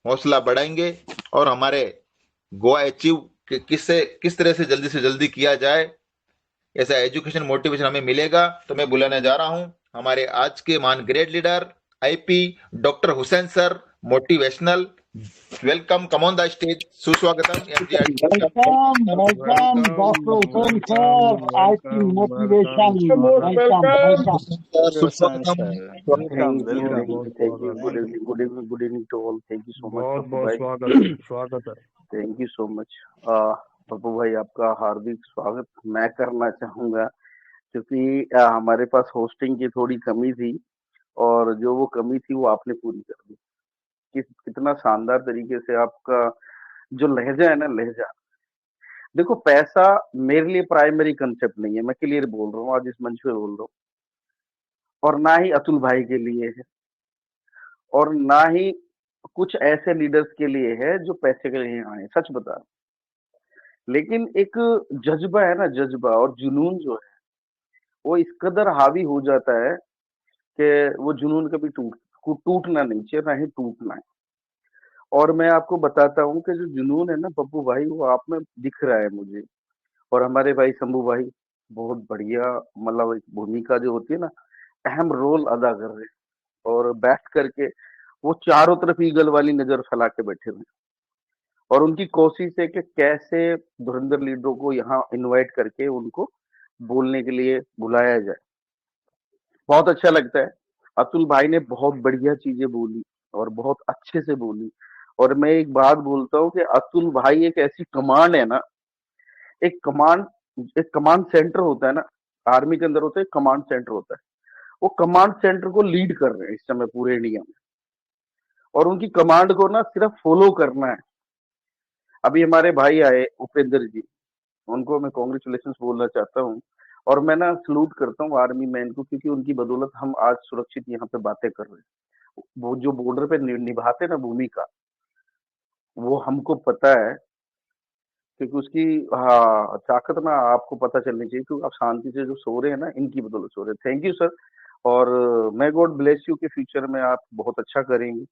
हौसला बढ़ाएंगे और हमारे गोवा अचीव किस तरह से जल्दी किया जाए, ऐसा एजुकेशन मोटिवेशन हमें मिलेगा। तो मैं बुलाने जा रहा हूं हमारे आज के महान great leader IP doctor Hussain sir, motivational. Welcome, come on the stage, सुस्वागतम। Welcome welcome doctor Hussain sir, IT motivation, welcome welcome. सुस्वागतम। Good evening to all. Thank you so much बहुत बहुत स्वागत है। Thank you so much Pappu भाई, आपका हार्दिक स्वागत मैं करना चाहूंगा, क्योंकि हमारे पास होस्टिंग की थोड़ी कमी थी, और जो वो कमी थी वो आपने पूरी कर दी। कितना शानदार तरीके से आपका जो लहजा है ना, लहजा, देखो पैसा मेरे लिए प्राइमरी कंसेप्ट नहीं है, मैं क्लियर बोल रहा हूँ, आज इस मंच पे बोल रहा हूँ, और ना ही अतुल भाई के लिए है, और ना ही कुछ ऐसे लीडर्स के लिए है जो पैसे के लिए आए, सच बता रहा हूं। लेकिन एक जज्बा है ना, जज्बा और जुनून जो है वो इस कदर हावी हो जाता है कि वो जुनून कभी टूटना नहीं चाहिए, ना ही टूटना है। और मैं आपको बताता हूँ कि जो जुनून है ना पप्पू भाई, वो आप में दिख रहा है मुझे, और हमारे भाई शंभू भाई बहुत बढ़िया, मतलब एक भूमिका जो होती है ना, अहम रोल अदा कर रहे हैं। और बैठ करके वो चारों तरफ ईगल वाली नजर फैला के बैठे हुए हैं। और उनकी कोशिश है कि कैसे धुरंधर लीडरों को यहाँ इनवाइट करके उनको बोलने के लिए बुलाया जाए। बहुत अच्छा लगता है। अतुल भाई ने बहुत बढ़िया चीजें बोली और बहुत अच्छे से बोली। और मैं एक बात बोलता हूँ कि अतुल भाई एक ऐसी कमांड है ना, एक कमांड एक कमांड सेंटर होता है ना, आर्मी के अंदर होता है, कमांड सेंटर होता है। वो कमांड सेंटर को लीड कर रहे हैं इस समय पूरे इंडिया में। और उनकी कमांड को ना सिर्फ फॉलो करना है। अभी हमारे भाई आए उपेंद्र जी, उनको मैं कॉन्ग्रेचुलेशन बोलना चाहता हूँ। और मैं ना सलूट करता हूँ आर्मी मैन को, क्योंकि उनकी बदौलत हम आज सुरक्षित यहाँ पे बातें कर रहे हैं। वो जो बॉर्डर पे निभाते ना भूमिका, वो हमको पता है, क्योंकि उसकी हाँ ताकत ना आपको पता चलनी चाहिए, क्योंकि आप शांति से जो सो रहे हैं ना, इनकी बदौलत सो रहे हैं। Thank you sir. और मैं गॉड ब्लेस यू के फ्यूचर में आप बहुत अच्छा करेंगे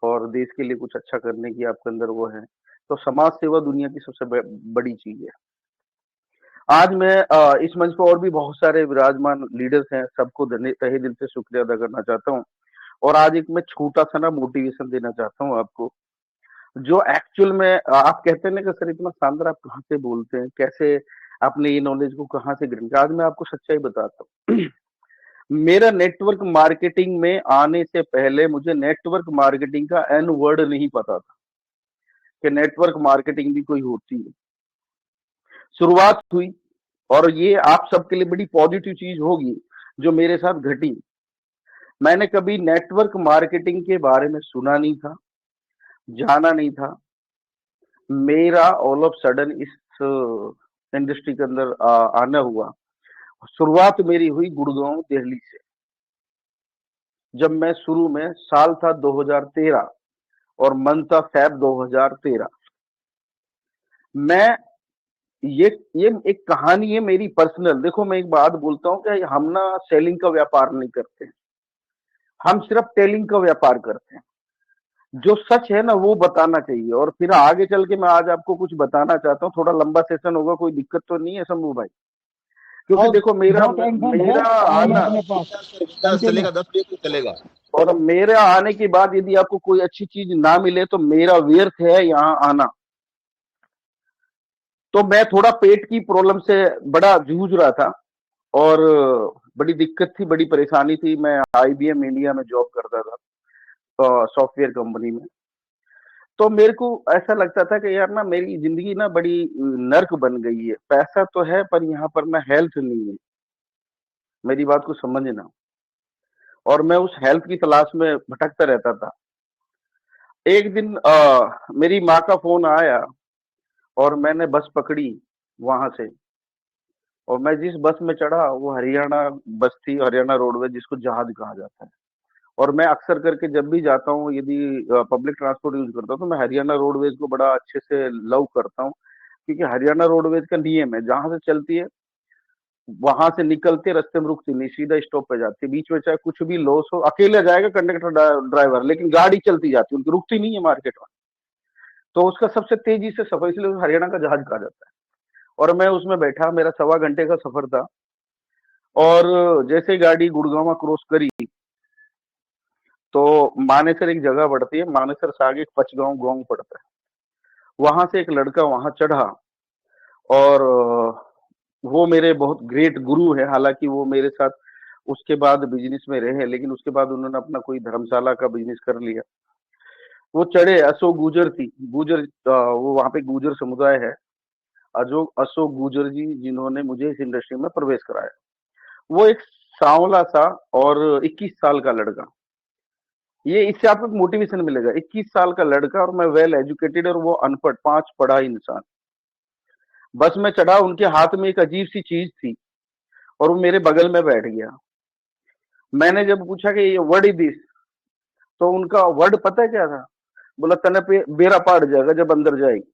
और देश के लिए कुछ अच्छा करने की आपके अंदर वो है। तो समाज सेवा दुनिया की सबसे बड़ी चीज है। आज मैं इस मंच पर और भी बहुत सारे विराजमान लीडर्स हैं, सबको तहे दिल से शुक्रिया अदा करना चाहता हूँ। और आज एक मैं छोटा सा ना मोटिवेशन देना चाहता हूँ आपको, जो एक्चुअल में आप कहते हैं ना कि सर इतना शानदार आप कहाँ से बोलते हैं, कैसे आपने ये नॉलेज को कहाँ से ग्रहण किया। आज मैं आपको सच्चाई बताता हूँ। मेरा नेटवर्क मार्केटिंग में आने से पहले मुझे नेटवर्क मार्केटिंग का एन वर्ड नहीं पता था कि नेटवर्क मार्केटिंग भी कोई होती है। शुरुआत हुई, और ये आप सबके लिए बड़ी पॉजिटिव चीज होगी जो मेरे साथ घटी। मैंने कभी नेटवर्क मार्केटिंग के बारे में सुना नहीं था, जाना नहीं था। मेरा ऑल ऑफ सडन इस इंडस्ट्री के अंदर आना हुआ। शुरुआत मेरी हुई गुड़गांव दिल्ली से। जब मैं शुरू में साल था 2013 और मंथ था फेब 2013। मैं ये एक कहानी है मेरी पर्सनल। देखो मैं एक बात बोलता हूँ कि हम ना सेलिंग का व्यापार नहीं करते, हम सिर्फ टेलिंग का व्यापार करते हैं। जो सच है ना वो बताना चाहिए। और फिर आगे चल के मैं आज आपको कुछ बताना चाहता हूँ। थोड़ा लंबा सेशन होगा, कोई दिक्कत तो नहीं है शंभू भाई? क्योंकि देखो मेरा आना चलेगा 10 मिनट चलेगा। और मेरा आने के बाद यदि आपको कोई अच्छी चीज ना मिले तो मेरा व्यर्थ है यहाँ आना। तो मैं थोड़ा पेट की प्रॉब्लम से बड़ा जूझ रहा था और बड़ी दिक्कत थी, बड़ी परेशानी थी। मैं IBM इंडिया में जॉब करता था, सॉफ्टवेयर कंपनी में। तो मेरे को ऐसा लगता था कि यार ना मेरी जिंदगी ना बड़ी नर्क बन गई है। पैसा तो है पर यहाँ पर ना हेल्थ नहीं है। मेरी बात को समझना। और मैं उस हेल्थ की तलाश में भटकता रहता था। एक दिन मेरी माँ का फोन आया और मैंने बस पकड़ी वहां से। और मैं जिस बस में चढ़ा वो हरियाणा बस थी, हरियाणा रोडवेज, जिसको जहाज कहा जाता है। और मैं अक्सर करके जब भी जाता हूँ, यदि पब्लिक ट्रांसपोर्ट यूज करता हूँ, तो मैं हरियाणा रोडवेज को बड़ा अच्छे से लव करता हूँ। क्योंकि हरियाणा रोडवेज का नियम है, जहां से चलती है वहां से निकलते रास्ते में रुकती नहीं, सीधा स्टॉप पे जाती है। बीच में चाहे कुछ भी लॉस हो, अकेले जाएगा कंडक्टर ड्राइवर, लेकिन गाड़ी चलती जाती है, उनकी रुकती नहीं है मार्केट में। तो उसका सबसे तेजी से सफर, इसलिए हरियाणा का जहाज कहा जाता है। और मैं उसमें बैठा, मेरा 1.25 घंटे का सफर था। और जैसे गाड़ी गुड़गांव क्रॉस करी तो मानेसर एक जगह पड़ती है, मानेसर से आगे एक पचगांव गांव पड़ता है। वहां से एक लड़का वहां चढ़ा और वो मेरे बहुत ग्रेट गुरु है। हालांकि वो मेरे साथ उसके बाद बिजनेस में रहे, लेकिन उसके बाद उन्होंने अपना कोई धर्मशाला का बिजनेस कर लिया। वो चढ़े, अशोक गुजर थी, गुजर वो वहां पे गुजर समुदाय है, अशोक गुजर जी, जिन्होंने मुझे इस इंडस्ट्री में प्रवेश कराया। वो एक सांवला सा और 21 साल का लड़का। ये इससे आपको एक मोटिवेशन मिलेगा। 21 साल का लड़का और मैं वेल एजुकेटेड और वो अनपढ़, 5 पढ़ा इंसान। बस में चढ़ा, उनके हाथ में एक अजीब सी चीज थी और वो मेरे बगल में बैठ गया। मैंने जब पूछा कि ये वर्ड इज दिस, तो उनका वर्ड पता है क्या था? बोला तने बेरा पाड़ जाएगा जब अंदर जाएगी,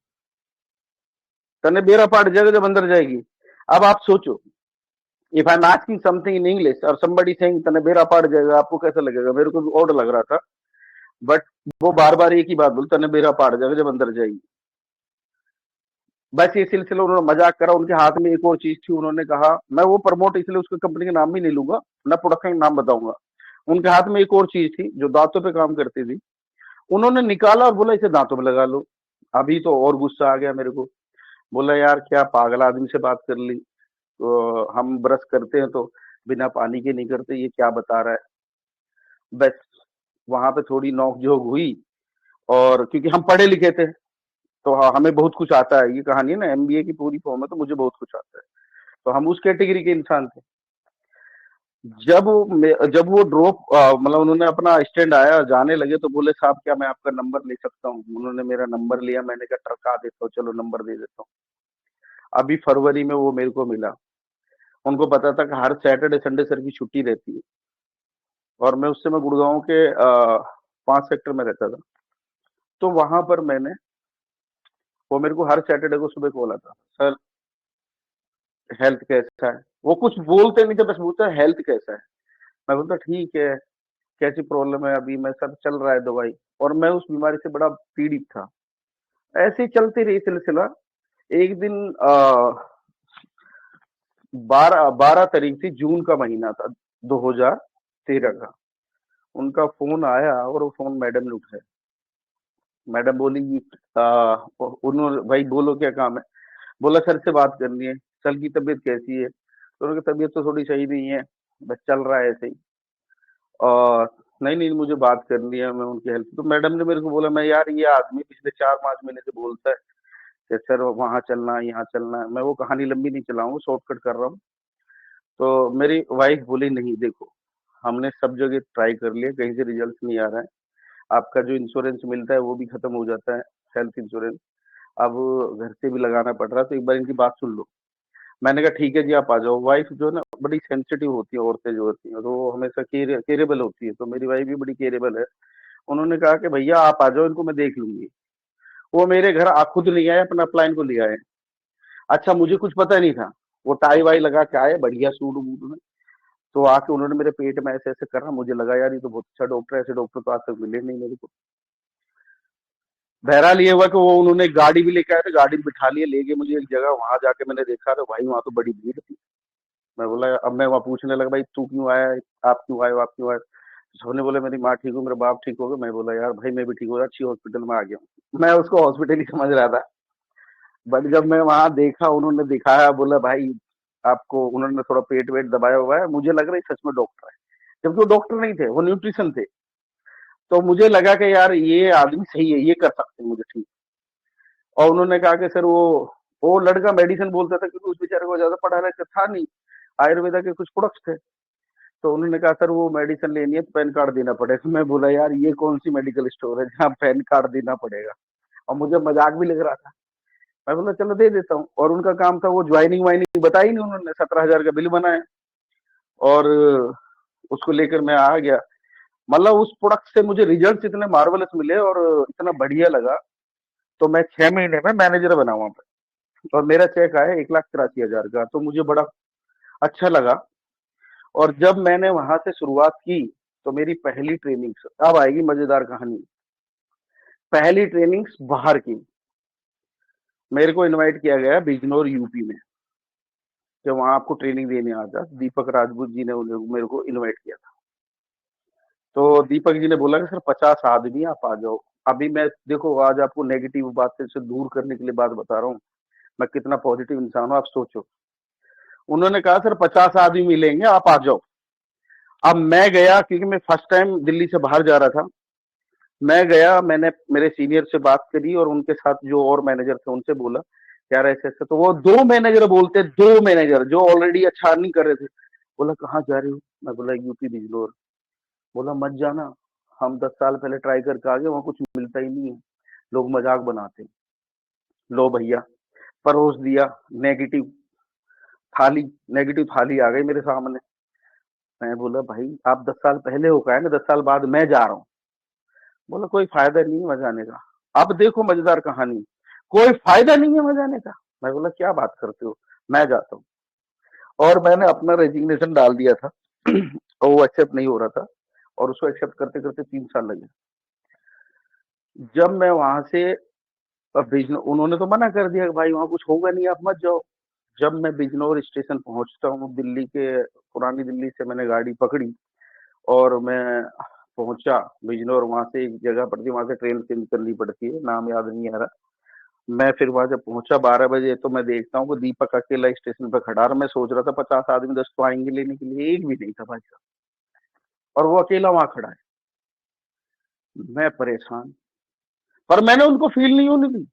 तने बेरा पाड़ जाएगा जब अंदर जाएगी। अब आप सोचो, if I am asking something in English और समबडी सेइंग तने बेरा पाड़ जाएगा, आपको कैसा लगेगा? मेरे को भी ऑड लग रहा था, बट वो बार बार एक ही बात बोलता, तने बेरा पाड़ जाएगा जब अंदर जाएगी। बस ये सिलसिला उन्होंने मजाक करा। उनके हाथ में एक और चीज थी, उन्होंने कहा, मैं वो प्रमोट इसलिए उसकी कंपनी का नाम भी नहीं लूंगा, ना प्रोडक्शन का नाम बताऊंगा। उनके हाथ में एक और चीज थी जो दांतों पे काम करती थी, उन्होंने निकाला और बोला इसे दांतों में लगा लो। अभी तो और गुस्सा आ गया मेरे को। बोला यार क्या पागल आदमी से बात कर ली, तो हम ब्रश करते हैं तो बिना पानी के नहीं करते, ये क्या बता रहा है। बस वहां पे थोड़ी नोक-झोंक हुई, और क्योंकि हम पढ़े लिखे थे तो हमें बहुत कुछ आता है। ये कहानी है ना, एमबीए की पूरी फॉर्म है, तो मुझे बहुत कुछ आता है। तो हम उस कैटेगरी के इंसान थे। जब वो ड्रॉप मतलब उन्होंने अपना स्टैंड आया, जाने लगे, तो बोले साहब क्या मैं आपका नंबर ले सकता हूँ। उन्होंने मेरा नंबर लिया, मैंने कहा ट्रक आ देता हूँ, चलो नंबर दे देता हूँ। अभी फरवरी में वो मेरे को मिला। उनको पता था कि हर सैटरडे संडे सर की छुट्टी रहती है, और मैं उस समय गुड़गांव के 5 सेक्टर में रहता था। तो वहां पर वो मेरे को हर सैटरडे को सुबह कॉल आता, सर हेल्थ कैसा है। वो कुछ बोलते नहीं थे, बस बोलते हेल्थ कैसा है। मैं बोलता ठीक है, कैसी प्रॉब्लम है। अभी मैं सर चल रहा है दवाई, और मैं उस बीमारी से बड़ा पीड़ित था। ऐसे ही चलती रही सिलसिला। एक दिन 12 तारीख थी, जून का महीना था 2013 का। उनका फोन आया और वो फोन मैडम ने उठाया। मैडम बोली उन्होंने, भाई बोलो क्या काम है। बोला सर से बात करनी है, सर की तबीयत कैसी है। तो उन्होंने कहा तबीयत तो थोड़ी सही नहीं है, बस चल रहा है ऐसे ही। और नहीं नहीं मुझे बात करनी है, मैं उनकी हेल्प। तो मैडम ने मेरे को बोला, मैं यार ये आदमी पिछले 4-5 महीने से बोलता है कि सर वहां चलना है, यहाँ चलना है। मैं वो कहानी लंबी नहीं चलाऊंगा, शॉर्टकट कर रहा हूँ। तो मेरी वाइफ बोली नहीं देखो, हमने सब जगह ट्राई कर लिया, कहीं से रिजल्ट नहीं आ रहा है। आपका जो इंश्योरेंस मिलता है वो भी खत्म हो जाता है, हेल्थ इंश्योरेंस। अब घर से भी लगाना पड़ रहा है, तो एक बार इनकी बात सुन लो। मैंने कहा ठीक है जी आप आ जाओ। वाइफ जो है ना बड़ी सेंसिटिव होती है, औरतें जो होती हैं तो वो हमेशा केयरेबल होती है, तो मेरी वाइफ भी बड़ी केयरेबल है। उन्होंने कहा कि भैया आप आ जाओ, इनको मैं देख लूंगी। वो मेरे घर खुद नहीं आए, अपना अपलाइन को ले आए। अच्छा मुझे कुछ पता नहीं था। वो टाई वाई लगा के आए, बढ़िया सूट बूट में। तो आके उन्होंने मेरे पेट में ऐसे ऐसे करा, मुझे लगा यार ये तो बहुत अच्छा डॉक्टर है, ऐसे डॉक्टर तो आज तक मिले नहीं मेरे को। बहरहाल ये हुआ कि वो उन्होंने गाड़ी भी लेके आए थे, गाड़ी में बिठा लिए, ले गए मुझे एक जगह। वहां जाके मैंने देखा तो भाई वहां तो बड़ी भीड़ थी। मैं बोला, अब मैं वहां पूछने लगा, भाई तू क्यों आया है, आप क्यों आए हो, आप क्यों आए। सबने बोला मेरी माँ ठीक हो, मेरा बाप ठीक हो गया। मैं बोला यार भाई मैं भी ठीक हो गया, अच्छी हॉस्पिटल में आ गया हूँ। मैं उसको हॉस्पिटल ही समझ रहा था। बट जब मैं वहां देखा, उन्होंने दिखाया, बोला भाई आपको, उन्होंने थोड़ा पेट वेट दबाया हुआ है, मुझे लग रहा है सच में डॉक्टर है, जबकि वो डॉक्टर नहीं थे, वो न्यूट्रिशन थे। तो मुझे लगा कि यार ये आदमी सही है, ये कर सकते हैं मुझे ठीक। और उन्होंने कहा कि सर वो लड़का मेडिसिन बोलता था, क्योंकि उस बेचारे को ज्यादा पढ़ा लिखा था नहीं, आयुर्वेदा के कुछ प्रोडक्ट्स थे। तो उन्होंने कहा सर वो मेडिसिन लेनी है तो पैन कार्ड देना पड़ेगा। मैं बोला यार ये कौन सी मेडिकल स्टोर है जहाँ पैन कार्ड देना पड़ेगा, और मुझे मजाक भी लग रहा था। मैं बोला चलो दे देता हूँ। और उनका काम था, वो ज्वाइनिंग वाइनिंग बताई नहीं उन्होंने, 17,000 का बिल बनाया, और उसको लेकर मैं आ गया। मतलब उस प्रोडक्ट से मुझे रिजल्ट इतने मार्वलस मिले और इतना बढ़िया लगा। तो मैं 6 महीने में मैनेजर बना वहां पर, और मेरा चेक आया 1,83,000 का, तो मुझे बड़ा अच्छा लगा। और जब मैंने वहां से शुरुआत की, तो मेरी पहली ट्रेनिंग्स, अब आएगी मजेदार कहानी। पहली ट्रेनिंग्स बाहर की, मेरे को इनवाइट किया गया बिजनौर यूपी में, कि वहां आपको ट्रेनिंग देने आ जा। दीपक राजपूत जी ने मेरे को इनवाइट किया था। तो दीपक जी ने बोला कि सर 50 आदमी आप आ जाओ। अभी मैं देखो आज आपको नेगेटिव बात से दूर करने के लिए बात बता रहा हूँ, मैं कितना पॉजिटिव इंसान हूँ आप सोचो। उन्होंने कहा सर 50 आदमी मिलेंगे, आप आ जाओ। अब मैं गया, क्योंकि मैं फर्स्ट टाइम दिल्ली से बाहर जा रहा था। मैं गया, मैंने मेरे सीनियर से बात करी, और उनके साथ जो और मैनेजर थे उनसे बोला यार ऐसे ऐसे। तो वो 2 मैनेजर बोलते, 2 मैनेजर जो ऑलरेडी अच्छा अर्निंग कर रहे थे। बोला कहाँ जा रहे हो। मैं बोला यूपी बिजनौर। बोला मत जाना, हम 10 साल पहले ट्राई करके आ गए, वहां कुछ मिलता ही नहीं है, लोग मजाक बनाते हैं। लो भैया, परोस दिया नेगेटिव थाली, नेगेटिव थाली आ गई मेरे सामने। मैं बोला भाई आप 10 साल पहले हो गए ना, 10 साल बाद मैं जा रहा हूँ। बोला कोई फायदा नहीं है वहां जाने का। अब देखो मजेदार कहानी, कोई फायदा नहीं है वहां जाने का। मैं बोला क्या बात करते हो, मैं जाता हूँ। और मैंने अपना रेजिग्नेशन डाल दिया था और वो एक्सेप्ट नहीं हो रहा था, और उसको एक्सेप्ट करते करते 3 साल लगे। जब मैं वहां से अब उन्होंने तो मना कर दिया कि भाई वहां कुछ होगा नहीं, आप मत जाओ। जब मैं बिजनौर स्टेशन पहुंचता हूँ, दिल्ली के पुरानी दिल्ली से मैंने गाड़ी पकड़ी और मैं पहुंचा बिजनौर। वहां से एक जगह पड़ती है, वहां से ट्रेन चेंज करनी पड़ती है, नाम याद नहीं आ रहा। मैं फिर वहां जब पहुंचा 12 बजे, तो मैं देखता हूँ कि दीपक अकेला स्टेशन पर खड़ा। और मैं सोच रहा था 50 आदमी 10 तो आएंगे लेने के लिए, एक भी नहीं था भाई साहब, और वो अकेला वहां खड़ा है। मैं परेशान, पर मैंने उनको फील नहीं होने दी।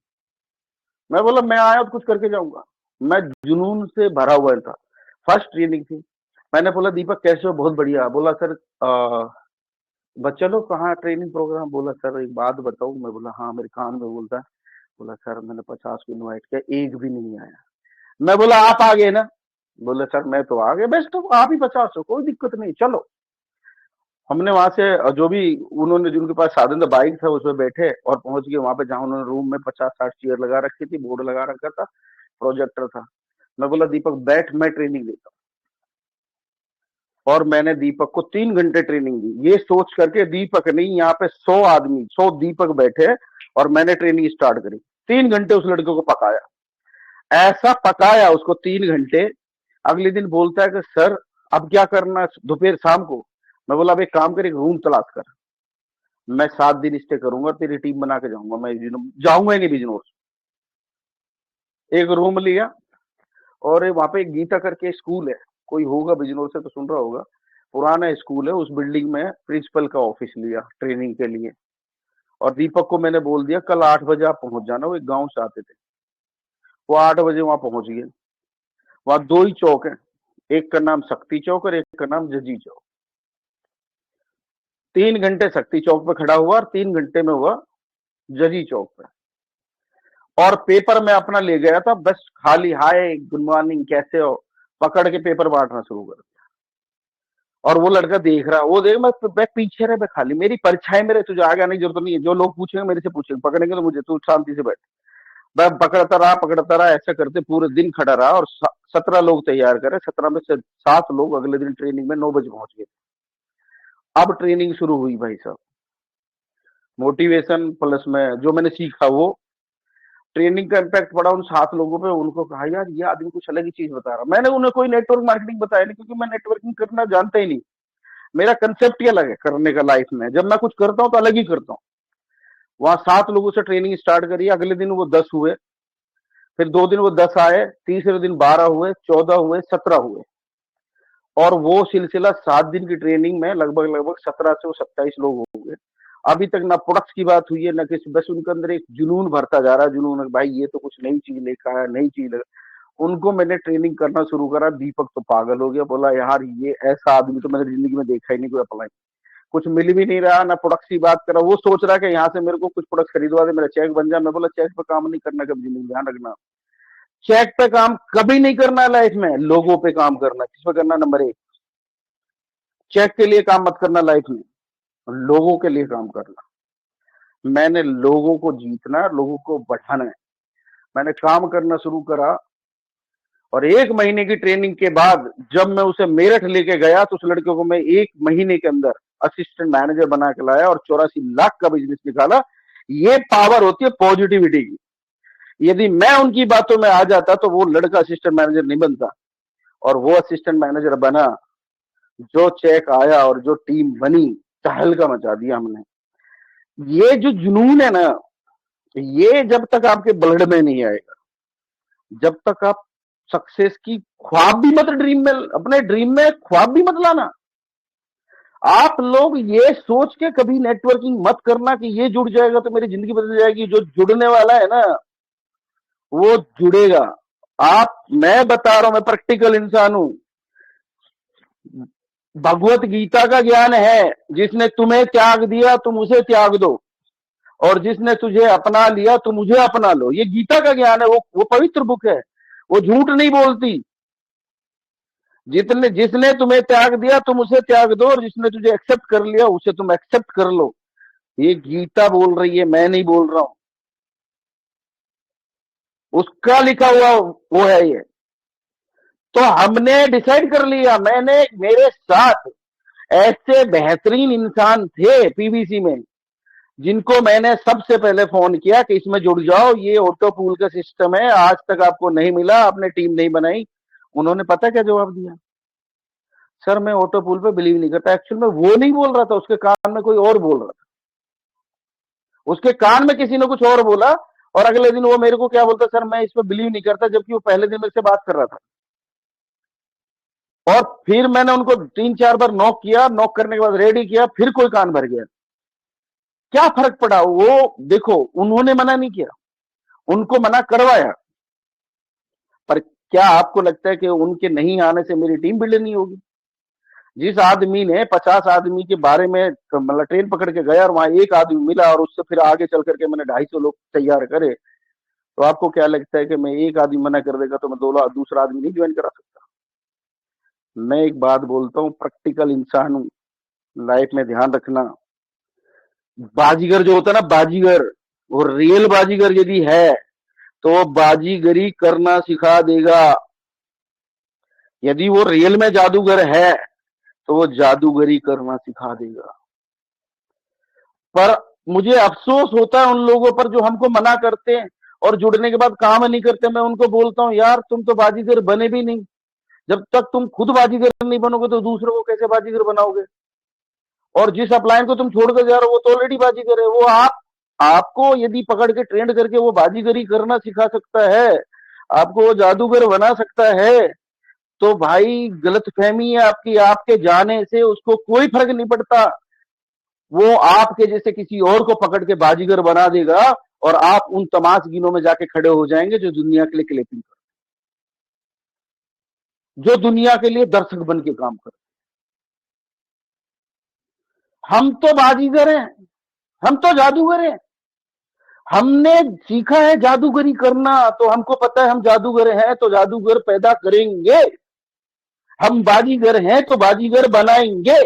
मैं बोला मैं आया तो कुछ करके जाऊंगा। मैं जुनून से भरा हुआ था। फर्स्ट ट्रेनिंग थी। मैंने बोला दीपक कैसे हो? बहुत बढ़िया। बोला सर बच्चा लोग कहाँ ट्रेनिंग प्रोग्राम? बोला सर एक बात बताऊं? मैं बोला हाँ। मेरे कान में बोलता है, बोला सर मैंने 50 को इन्वाइट किया, एक भी नहीं आया। मैं बोला आप आ गए ना? बोले सर मैं तो आ गया। बेस्ट हो, आप ही 50 हो, कोई दिक्कत नहीं, चलो। हमने वहां से जो भी उन्होंने जिनके पास साधन था, बाइक था, उसमें बैठे और पहुंच गए वहां पे जहां उन्होंने रूम में 50-60 चेयर लगा रखी थी, बोर्ड लगा रखा था, प्रोजेक्टर था। मैं बोला दीपक बैठ, मैं ट्रेनिंग देता हूँ। और मैंने दीपक को 3 घंटे ट्रेनिंग दी, ये सोच करके दीपक नहीं, यहाँ पे 100 आदमी 100 दीपक बैठे और मैंने ट्रेनिंग स्टार्ट करी। 3 घंटे उस लड़के को पकाया, ऐसा पकाया उसको 3 घंटे। अगले दिन बोलता है कि सर अब क्या करना है दोपहर शाम को? मैं बोला अब एक काम कर, एक रूम तलाश कर, मैं 7 दिन स्टे करूंगा, तेरी टीम बना के जाऊंगा, मैं जाऊंगा ही नहीं बिजनौर। एक रूम लिया और वहां पे एक गीता करके स्कूल है, कोई होगा बिजनौर से तो सुन रहा होगा, पुराना स्कूल है, उस बिल्डिंग में प्रिंसिपल का ऑफिस लिया ट्रेनिंग के लिए। और दीपक को मैंने बोल दिया कल 8 बजे आप पहुंच जाना। वो एक गांव से आते थे, वो 8 बजे वहां पहुंच गए। वहां 2 ही चौक है, एक का नाम शक्ति चौक और एक का नाम जजी चौक। 3 घंटे शक्ति चौक पे खड़ा हुआ और 3 घंटे में हुआ जजी चौक पे। और पेपर मैं अपना ले गया था, बस खाली हाय गुड मॉर्निंग कैसे हो पकड़ के पेपर बांटना शुरू कर दिया। और वो लड़का देख रहा, वो देख, मैं पीछे रहे, मैं खाली, मेरी परछाई मेरे, तुझे आगे आने की जरूरत नहीं है, जो लोग पूछेंगे मेरे से पूछेंगे, पकड़ेंगे तो मुझे, तू शांति से बैठ। मैं पकड़ता रहा, ऐसा करते पूरे दिन खड़ा रहा। और 17 लोग तैयार करे, 17 में से 7 लोग अगले दिन ट्रेनिंग में 9 बजे पहुंच गए। अब ट्रेनिंग शुरू हुई भाई साहब, मोटिवेशन प्लस में जो मैंने सीखा वो ट्रेनिंग का इम्पैक्ट पड़ा उन 7 लोगों पे। उनको कहा यार ये आदमी कुछ अलग ही चीज बता रहा। मैंने उन्हें कोई नेटवर्क मार्केटिंग बताया नहीं, क्योंकि मैं नेटवर्किंग करना जानता ही नहीं। मेरा कंसेप्ट ही अलग है करने का लाइफ में, जब मैं कुछ करता हूँ तो अलग ही करता हूँ। वहां 7 लोगों से ट्रेनिंग स्टार्ट करी, अगले दिन वो 10 हुए, फिर 2 दिन वो 10 आए, तीसरे दिन 12 हुए, 14 हुए, 17 हुए। और वो सिलसिला 7 दिन की ट्रेनिंग में लगभग 17 से 27 लोग हो गए। अभी तक ना प्रोडक्ट्स की बात हुई है ना किसी, बस उनके अंदर एक जुनून भरता जा रहा है, जुनून भाई ये तो कुछ नई चीज लेकर आया, नई चीज। उनको मैंने ट्रेनिंग करना शुरू करा। दीपक तो पागल हो गया, बोला यार ये ऐसा आदमी तो मैंने जिंदगी में देखा ही नहीं, कोई अप्लाई कुछ मिल भी नहीं रहा ना प्रोडक्ट्स की बात कर रहा। वो सोच रहा है कि यहाँ से मेरे को कुछ प्रोडक्ट्स खरीदवा दे, मेरा चेक बन जाए। मैं बोला चेक पे काम नहीं करना कभी जिंदगी, ध्यान रखना, चेक पे काम कभी नहीं करना लाइफ में, लोगों पे काम करना। किस पे करना? नंबर 1, चेक के लिए काम मत करना लाइफ में, लोगों के लिए काम करना। मैंने लोगों को जीतना, लोगों को बढ़ाना है। मैंने काम करना शुरू करा। और 1 महीने की ट्रेनिंग के बाद जब मैं उसे मेरठ लेके गया तो उस लड़के को मैं 1 महीने के अंदर असिस्टेंट मैनेजर बना के लाया और 84 लाख का बिजनेस निकाला। ये पावर होती है पॉजिटिविटी की। यदि मैं उनकी बातों में आ जाता तो वो लड़का असिस्टेंट मैनेजर नहीं बनता, और वो असिस्टेंट मैनेजर बना। जो चेक आया और जो टीम बनी, तहलका मचा दिया हमने। ये जो जुनून है ना, ये जब तक आपके ब्लड में नहीं आएगा, जब तक आप सक्सेस की ख्वाब भी मत, ड्रीम में, अपने ड्रीम में ख्वाब भी मत लाना। आप लोग ये सोच के कभी नेटवर्किंग मत करना कि ये जुड़ जाएगा तो मेरी जिंदगी बदल जाएगी। जो जुड़ने वाला है ना वो जुड़ेगा। मैं बता रहा हूं, मैं प्रैक्टिकल इंसान हूं। भगवत गीता का ज्ञान है, जिसने तुम्हें त्याग दिया तुम उसे त्याग दो, और जिसने तुझे अपना लिया तुम मुझे अपना लो। ये गीता का ज्ञान है, वो पवित्र बुक है, वो झूठ नहीं बोलती। जिसने तुम्हें त्याग दिया तुम उसे त्याग दो, और जिसने तुझे एक्सेप्ट कर लिया उसे तुम एक्सेप्ट कर लो। ये गीता बोल रही है, मैं नहीं बोल रहा हूं, उसका लिखा हुआ वो है ये। तो हमने डिसाइड कर लिया, मेरे साथ ऐसे बेहतरीन इंसान थे पीवीसी में, जिनको मैंने सबसे पहले फोन किया कि इसमें जुड़ जाओ, ये ऑटो पूल का सिस्टम है, आज तक आपको नहीं मिला, आपने टीम नहीं बनाई, उन्होंने पता क्या जवाब दिया? सर मैं ऑटो पूल पे बिलीव नहीं करता। एक्चुअल में वो नहीं बोल रहा था, उसके कान में कोई और बोल रहा था, उसके कान में किसी ने कुछ और बोला, और अगले दिन वो मेरे को क्या बोलता, सर मैं इस पर बिलीव नहीं करता, जबकि वो पहले दिन मेरे से बात कर रहा था। और फिर मैंने उनको 3-4 बार नॉक किया, नॉक करने के बाद रेडी किया, फिर कोई कान भर गया। क्या फर्क पड़ा? वो देखो, उन्होंने मना नहीं किया, उनको मना करवाया, पर क्या आपको लगता है कि उनके नहीं आने से मेरी टीम बिल्ड नहीं होगी? जिस आदमी ने 50 आदमी के बारे में मतलब ट्रेन पकड़ के गया और वहां एक आदमी मिला और उससे फिर आगे चल करके मैंने 250 लोग तैयार करे, तो आपको क्या लगता है कि मैं एक आदमी मना कर देगा तो मैं दूसरा आदमी नहीं ज्वाइन करा सकता? मैं एक बात बोलता हूँ, प्रैक्टिकल इंसान हूँ, लाइफ में ध्यान रखना, बाजीगर जो होता है ना, बाजीगर, वो रियल बाजीगर यदि है तो वो बाजीगरी करना सिखा देगा। यदि वो रियल में जादूगर है तो वो जादूगरी करना सिखा देगा। पर मुझे अफसोस होता है उन लोगों पर जो हमको मना करते हैं और जुड़ने के बाद काम नहीं करते। मैं उनको बोलता हूं, यार तुम तो बाजीगर बने भी नहीं, जब तक तुम खुद बाजीगर नहीं बनोगे तो दूसरों को कैसे बाजीगर बनाओगे? और जिस अपलाइन को तुम छोड़कर जा रहे हो वो तो ऑलरेडी बाजीगर है। वो आपको यदि पकड़ के ट्रेंड करके वो बाजीगरी करना सिखा सकता है, आपको वो जादूगर बना सकता है, तो भाई गलतफहमी है आपकी। आपके जाने से उसको कोई फर्क नहीं पड़ता, वो आपके जैसे किसी और को पकड़ के बाजीगर बना देगा और आप उन तमाशगिनों में जाके खड़े हो जाएंगे जो दुनिया के लिए क्लिपिंग करते, जो दुनिया के लिए दर्शक बन के काम करते। हम तो बाजीगर हैं, हम तो जादूगर हैं, हमने सीखा है जादूगरी करना, तो हमको पता है हम जादूगर हैं तो जादूगर पैदा करेंगे, हम बाजीगर हैं तो बाजीगर बनाएंगे।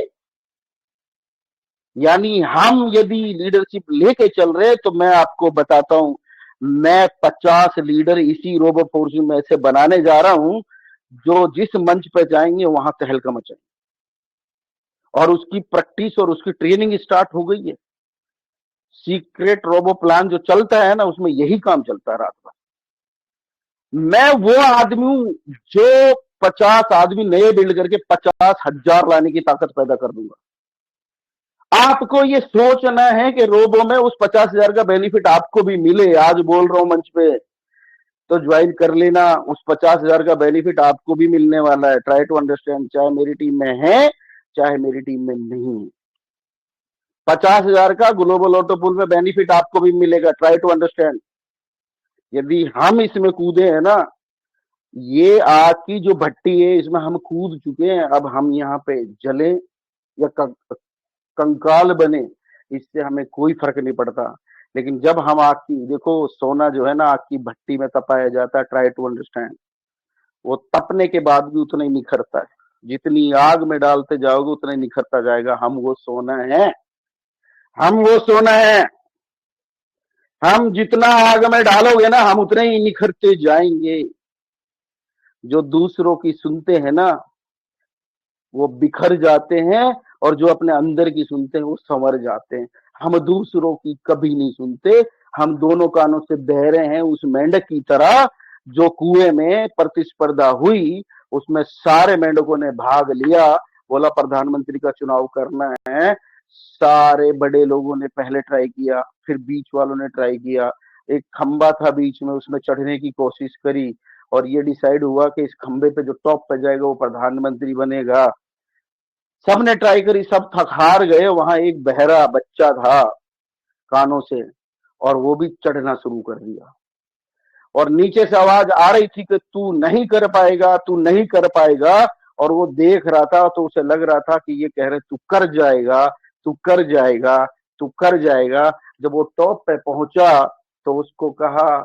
यानी हम यदि लीडरशिप लेके चल रहे तो मैं आपको बताता हूं, मैं 50 लीडर इसी रोबो फोर्स में से बनाने जा रहा हूं, जो जिस मंच पे जाएंगे वहां तहलका मचाएंगे। और उसकी प्रैक्टिस और उसकी ट्रेनिंग स्टार्ट हो गई है। सीक्रेट रोबो प्लान जो चलता है ना, उसमें यही काम चलता है रात भर। मैं वो आदमी हूं जो 50 आदमी नए बिल्ड करके 50,000 लाने की ताकत पैदा कर दूंगा। आपको ये सोचना है कि रोबो में उस 50,000 का बेनिफिट आपको भी मिले, आज बोल रहा हूं मंच पे, तो ज्वाइन कर लेना। उस 50,000 का बेनिफिट आपको भी मिलने वाला है। ट्राई टू अंडरस्टैंड, चाहे मेरी टीम में है चाहे मेरी टीम में नहीं। 50,000 का ग्लोबल ऑटो पूल में बेनिफिट आपको भी मिलेगा। Try to understand. यदि हम इसमें कूदे हैं ना, ये आग की जो भट्टी है इसमें हम कूद चुके हैं, अब हम यहाँ पे जले या कंकाल बने, इससे हमें कोई फर्क नहीं पड़ता। लेकिन जब हम आग की, देखो सोना जो है ना आग की भट्टी में तपाया जाता है, ट्राई टू अंडरस्टैंड, वो तपने के बाद भी उतना ही निखरता है। जितनी आग में डालते जाओगे उतना ही निखरता जाएगा। हम वो सोना है, हम वो सोना है। हम जितना आग में डालोगे ना, हम उतने ही निखरते जाएंगे। जो दूसरों की सुनते हैं ना, वो बिखर जाते हैं, और जो अपने अंदर की सुनते हैं वो संवर जाते हैं। हम दूसरों की कभी नहीं सुनते, हम दोनों कानों से बह रहे हैं उस मेंढक की तरह जो कुएं में प्रतिस्पर्धा हुई, उसमें सारे मेंढकों ने भाग लिया, बोला प्रधानमंत्री का चुनाव करना है। सारे बड़े लोगों ने पहले ट्राई किया, फिर बीच वालों ने ट्राई किया, एक खंबा था बीच में, उसमें चढ़ने की कोशिश करी, और ये डिसाइड हुआ कि इस खंबे पे जो टॉप पे जाएगा वो प्रधानमंत्री बनेगा। सबने ट्राई करी, सब थक हार गए। वहां एक बहरा बच्चा था कानों से, और वो भी चढ़ना शुरू कर दिया, और नीचे से आवाज आ रही थी कि तू नहीं कर पाएगा, तू नहीं कर पाएगा। और वो देख रहा था तो उसे लग रहा था कि ये कह रहे तू कर जाएगा, तू कर जाएगा, तू कर जाएगा। जब वो टॉप पे पहुंचा तो उसको कहा,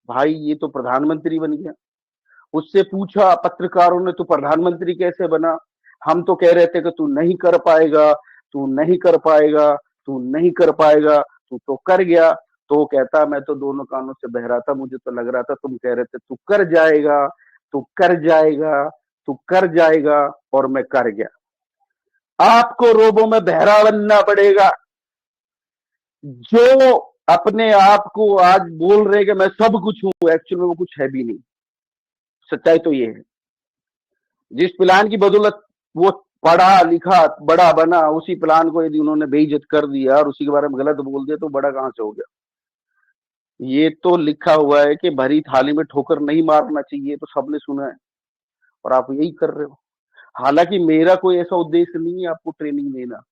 भाई ये तो प्रधानमंत्री बन गया। उससे पूछा पत्रकारों ने, तू प्रधानमंत्री कैसे बना? हम तो कह रहे थे कि तू नहीं कर पाएगा, तू नहीं कर पाएगा, तू नहीं कर पाएगा, तू तो कर गया। तो वो कहता, मैं तो दोनों कानों से बह रहा था, मुझे तो लग रहा था तुम कह रहे थे तू कर जाएगा, तू कर जाएगा, तू कर जाएगा, और मैं कर गया। आपको रोबो में बहरा बनना पड़ेगा। जो अपने आप को आज बोल रहे कि मैं सब कुछ हूं, एक्चुअल में वो कुछ है भी नहीं। सच्चाई तो ये है, जिस प्लान की बदौलत वो पढ़ा लिखा बड़ा बना, उसी प्लान को यदि उन्होंने बेइज्जत कर दिया और उसी के बारे में गलत बोल दिया तो बड़ा कहां से हो गया। ये तो लिखा हुआ है कि भरी थाली में ठोकर नहीं मारना चाहिए, तो सबने सुना है और आप यही कर रहे हो। हालांकि मेरा कोई ऐसा उद्देश्य नहीं है आपको ट्रेनिंग देना,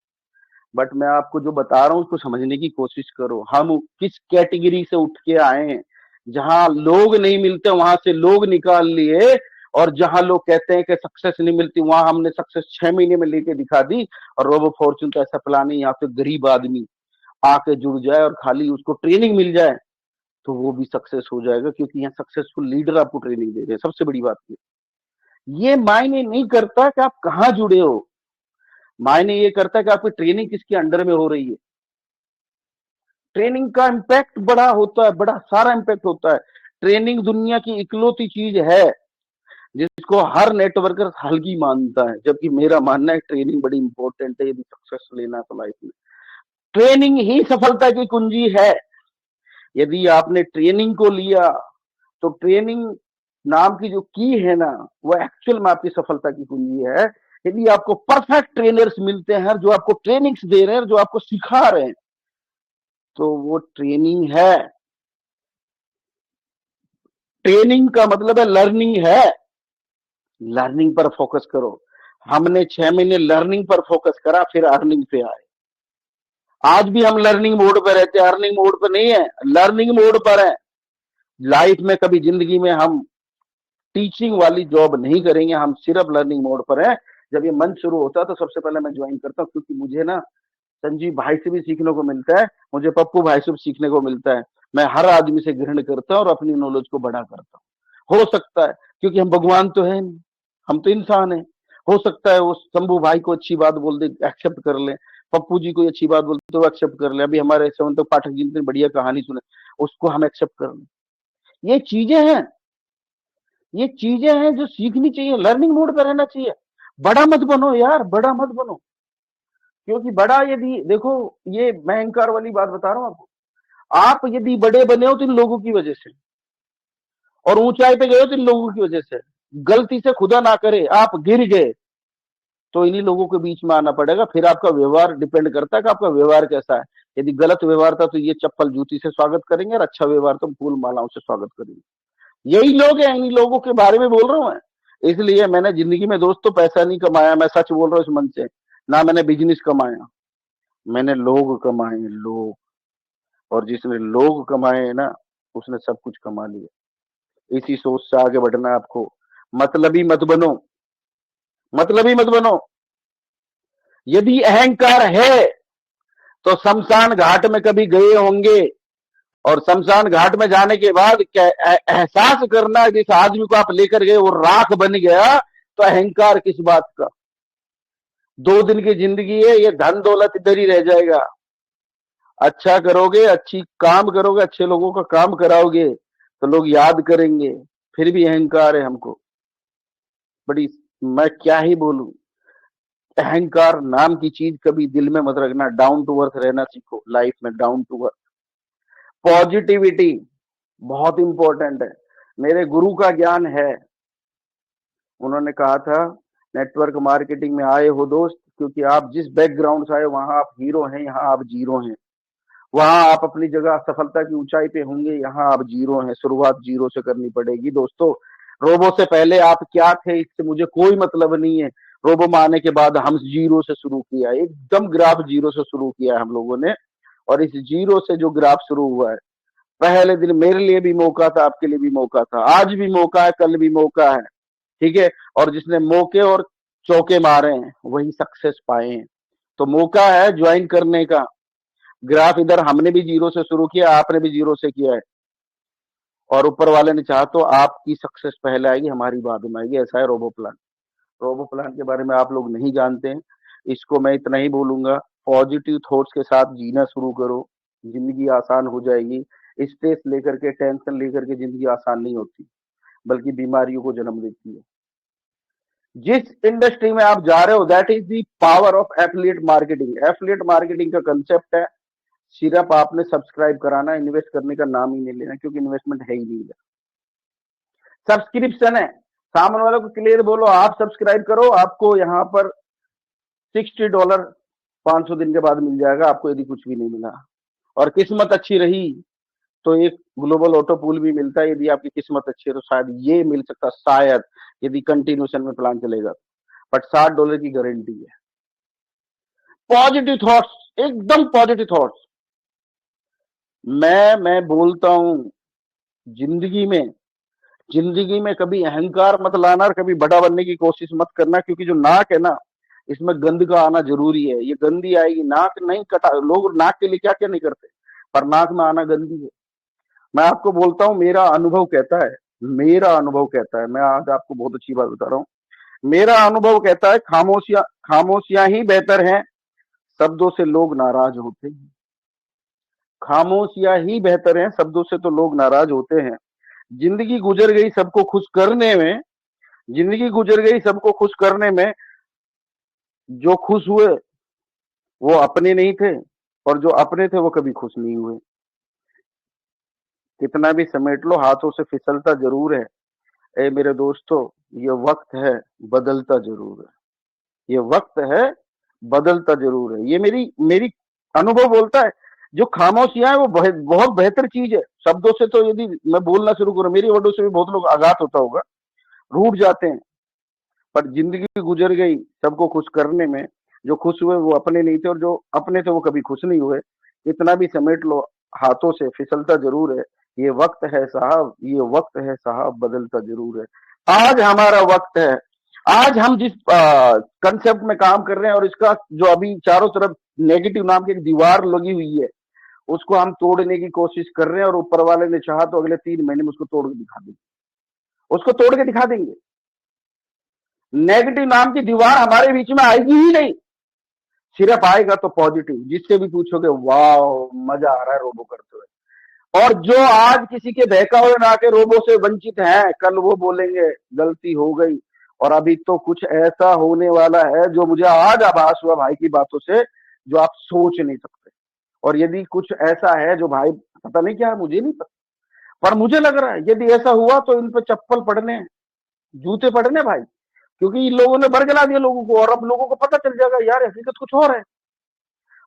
बट मैं आपको जो बता रहा हूं उसको समझने की कोशिश करो। हम किस कैटेगरी से उठ के आए हैं, जहां लोग नहीं मिलते वहां से लोग निकाल लिए, और जहां लोग कहते हैं कि सक्सेस नहीं मिलती वहां हमने सक्सेस 6 महीने में लेके दिखा दी। और रोबो फॉर्चून तो ऐसा प्लान है, यहाँ पे गरीब आदमी आके जुड़ जाए और खाली उसको ट्रेनिंग मिल जाए तो वो भी सक्सेस हो जाएगा, क्योंकि यहाँ सक्सेसफुल लीडर आपको ट्रेनिंग दे रहे हैं। सबसे बड़ी बात ये मायने नहीं करता कि आप कहाँ जुड़े हो, मायने ये करता है कि आपकी ट्रेनिंग किसके अंडर में हो रही है। ट्रेनिंग का इम्पैक्ट बड़ा होता है, बड़ा सारा इम्पैक्ट होता है। ट्रेनिंग दुनिया की इकलौती चीज है जिसको हर नेटवर्कर हल्की मानता है, जबकि मेरा मानना है ट्रेनिंग बड़ी इंपॉर्टेंट है यदि सक्सेस लेना है तो लाइफ में। ट्रेनिंग ही सफलता की कुंजी है। यदि आपने ट्रेनिंग को लिया तो ट्रेनिंग नाम की जो की है ना, वो एक्चुअल में आपकी सफलता की कुंजी है। यदि आपको परफेक्ट ट्रेनर्स मिलते हैं जो आपको ट्रेनिंग्स दे रहे हैं, जो आपको सिखा रहे हैं, तो वो ट्रेनिंग है। ट्रेनिंग का मतलब है लर्निंग है। लर्निंग पर फोकस करो। हमने 6 महीने लर्निंग पर फोकस करा, फिर अर्निंग पे आए। आज भी हम लर्निंग मोड पर रहते हैं, अर्निंग मोड पर नहीं है, लर्निंग मोड पर है। लाइफ में कभी जिंदगी में हम टीचिंग वाली जॉब नहीं करेंगे, हम सिर्फ लर्निंग मोड पर हैं। जब ये मंच शुरू होता है तो सबसे पहले मैं ज्वाइन करता हूँ, क्योंकि मुझे ना संजीव भाई से भी सीखने को मिलता है, मुझे पप्पू भाई से भी सीखने को मिलता है। मैं हर आदमी से ग्रहण करता हूँ और अपनी नॉलेज को बड़ा करता हूँ। हो सकता है, क्योंकि हम भगवान तो है नहीं, हम तो इंसान हैं। हो सकता है वो शंभू भाई को अच्छी बात बोल दे, एक्सेप्ट कर ले, पप्पू जी को अच्छी बात बोलते तो एक्सेप्ट कर ले, अभी हमारे सेवंत पाठक जी ने बढ़िया कहानी सुने, उसको हम एक्सेप्ट कर ले। ये चीजें हैं, ये चीजें हैं जो सीखनी चाहिए। लर्निंग मोड पर रहना चाहिए। बड़ा मत बनो यार, बड़ा मत बनो, क्योंकि बड़ा यदि देखो, ये मैं अहंकार वाली बात बता रहा हूं आपको। आप यदि बड़े बने हो तो इन लोगों की वजह से, और ऊंचाई पे गए हो तो इन लोगों की वजह से। गलती से खुदा ना करे आप गिर गए तो इन्हीं लोगों के बीच में आना पड़ेगा। फिर आपका व्यवहार डिपेंड करता है कि आपका व्यवहार कैसा है। यदि गलत व्यवहार था तो ये चप्पल जूती से स्वागत करेंगे, और अच्छा व्यवहार तो फूल मालाओं से स्वागत करेंगे। यही लोग हैं, इन्हीं लोगों के बारे में बोल रहा हूं मैं। इसलिए मैंने जिंदगी में दोस्तों पैसा नहीं कमाया, मैं सच बोल रहा हूं इस मन से, ना मैंने बिजनेस कमाया, मैंने लोग कमाए, लोग। और जिसने लोग कमाए हैं ना, उसने सब कुछ कमा लिया। इसी सोच से आगे बढ़ना है आपको। मतलबी मत बनो, मतलबी मत बनो। यदि अहंकार है तो शमशान घाट में कभी गए होंगे, और शमशान घाट में जाने के बाद क्या एहसास करना, जिस आदमी को आप लेकर गए वो राख बन गया, तो अहंकार किस बात का। 2 दिन की जिंदगी है, ये धन दौलत इधर ही रह जाएगा। अच्छा करोगे, अच्छी काम करोगे, अच्छे लोगों का काम कराओगे तो लोग याद करेंगे। फिर भी अहंकार है हमको बड़ी, मैं क्या ही बोलूं। अहंकार नाम की चीज कभी दिल में मत रखना। डाउन टू अर्थ रहना सीखो लाइफ में, डाउन टू अर्थ। पॉजिटिविटी बहुत इंपॉर्टेंट है। मेरे गुरु का ज्ञान है, उन्होंने कहा था नेटवर्क मार्केटिंग में आए हो दोस्त, क्योंकि आप जिस बैकग्राउंड से आए वहां आप हीरो हैं, यहाँ आप जीरो हैं। वहां आप अपनी जगह सफलता की ऊंचाई पे होंगे, यहाँ आप जीरो हैं। शुरुआत जीरो से करनी पड़ेगी दोस्तों। रोबो से पहले आप क्या थे इससे मुझे कोई मतलब नहीं है। रोबो में आने के बाद हम जीरो से शुरू किया, एकदम ग्राफ जीरो से शुरू किया हम लोगों ने। और इस जीरो से जो ग्राफ शुरू हुआ है, पहले दिन मेरे लिए भी मौका था, आपके लिए भी मौका था, आज भी मौका है, कल भी मौका है, ठीक है। और जिसने मौके और चौके मारे हैं वही सक्सेस पाए हैं। तो मौका है ज्वाइन करने का। ग्राफ इधर हमने भी जीरो से शुरू किया, आपने भी जीरो से किया है, और ऊपर वाले ने चाहा तो आपकी सक्सेस पहले आएगी, हमारी बाद में आएगी। ऐसा है रोबो प्लान। रोबो प्लान के बारे में आप लोग नहीं जानते हैं, इसको मैं इतना ही बोलूंगा। पॉजिटिव थॉट्स के साथ जीना शुरू करो, जिंदगी आसान हो जाएगी। स्ट्रेस लेकर के, टेंशन लेकर के जिंदगी आसान नहीं होती, बल्कि बीमारियों को जन्म देती है। जिस इंडस्ट्री में आप जा रहे हो, that is the power of affiliate marketing. Affiliate marketing का कंसेप्ट है सिर्फ आपने सब्सक्राइब कराना, इन्वेस्ट करने का नाम ही नहीं लेना, क्योंकि इन्वेस्टमेंट है ही नहीं इधर, सब्सक्रिप्शन है। सामने वालों को क्लियर बोलो, आप सब्सक्राइब करो, आपको यहाँ पर $60 500 दिन के बाद मिल जाएगा, आपको यदि कुछ भी नहीं मिला। और किस्मत अच्छी रही तो एक ग्लोबल ऑटो पूल भी मिलता है, यदि आपकी किस्मत अच्छी है तो शायद ये मिल सकता, शायद यदि कंटिन्यूशन में प्लान चलेगा। बट $60 की गारंटी है। पॉजिटिव थॉट्स, एकदम पॉजिटिव थॉट्स। मैं बोलता हूं, जिंदगी में कभी अहंकार मत लाना और कभी बड़ा बनने की कोशिश मत करना, क्योंकि जो नाक है ना, इसमें गंद का आना जरूरी है। ये गंदी आएगी, नाक नहीं कटा, लोग नाक के लिए क्या क्या नहीं करते, पर नाक में आना गंदी है। मैं आपको बोलता हूं, मेरा अनुभव कहता है, मैं आज आपको बहुत अच्छी बात बता रहा हूं, मेरा अनुभव कहता है, खामोशियां ही बेहतर हैं, शब्दों से लोग नाराज होते हैं। खामोशियां ही बेहतर हैं, शब्दों से तो लोग नाराज होते हैं। जिंदगी गुजर गई सबको खुश करने में, जो खुश हुए वो अपने नहीं थे, और जो अपने थे वो कभी खुश नहीं हुए। कितना भी समेट लो, हाथों से फिसलता जरूर है। ए मेरे दोस्तों, ये वक्त है, बदलता जरूर है। ये मेरी अनुभव बोलता है। जो खामोशियां है वो बहुत बेहतर चीज है। शब्दों से तो यदि मैं बोलना शुरू करूं, मेरी वर्डों से भी बहुत लोग आघात होता होगा, रूठ जाते हैं, पर जिंदगी गुजर गई सबको खुश करने में, जो खुश हुए वो अपने नहीं थे, और जो अपने थे वो कभी खुश नहीं हुए। इतना भी समेट लो, हाथों से फिसलता जरूर है। ये वक्त है साहब, बदलता जरूर है। आज हमारा वक्त है। आज हम जिस कंसेप्ट में काम कर रहे हैं, और इसका जो अभी चारों तरफ नेगेटिव नाम की एक दीवार लगी हुई है, उसको हम तोड़ने की कोशिश कर रहे हैं, और ऊपर वाले ने चाहा तो अगले 3 महीने में उसको तोड़ के दिखा देंगे। नेगेटिव नाम की दीवार हमारे बीच में आएगी ही नहीं, सिर्फ आएगा तो पॉजिटिव। जिससे भी पूछोगे, वाह मजा आ रहा है रोबो करते हुए। और जो आज किसी के बहकावे में आके रोबो से वंचित हैं, कल वो बोलेंगे गलती हो गई। और अभी तो कुछ ऐसा होने वाला है जो मुझे आज आभास हुआ भाई की बातों से, जो आप सोच नहीं सकते। और यदि कुछ ऐसा है जो भाई पता नहीं क्या, मुझे नहीं पता, पर मुझे लग रहा है यदि ऐसा हुआ तो इन पे चप्पल पड़ने, जूते पड़ने भाई, क्योंकि इन लोगों ने बरगला दिया लोगों को, और अब लोगों को पता चल जाएगा यार हकीकत कुछ और है।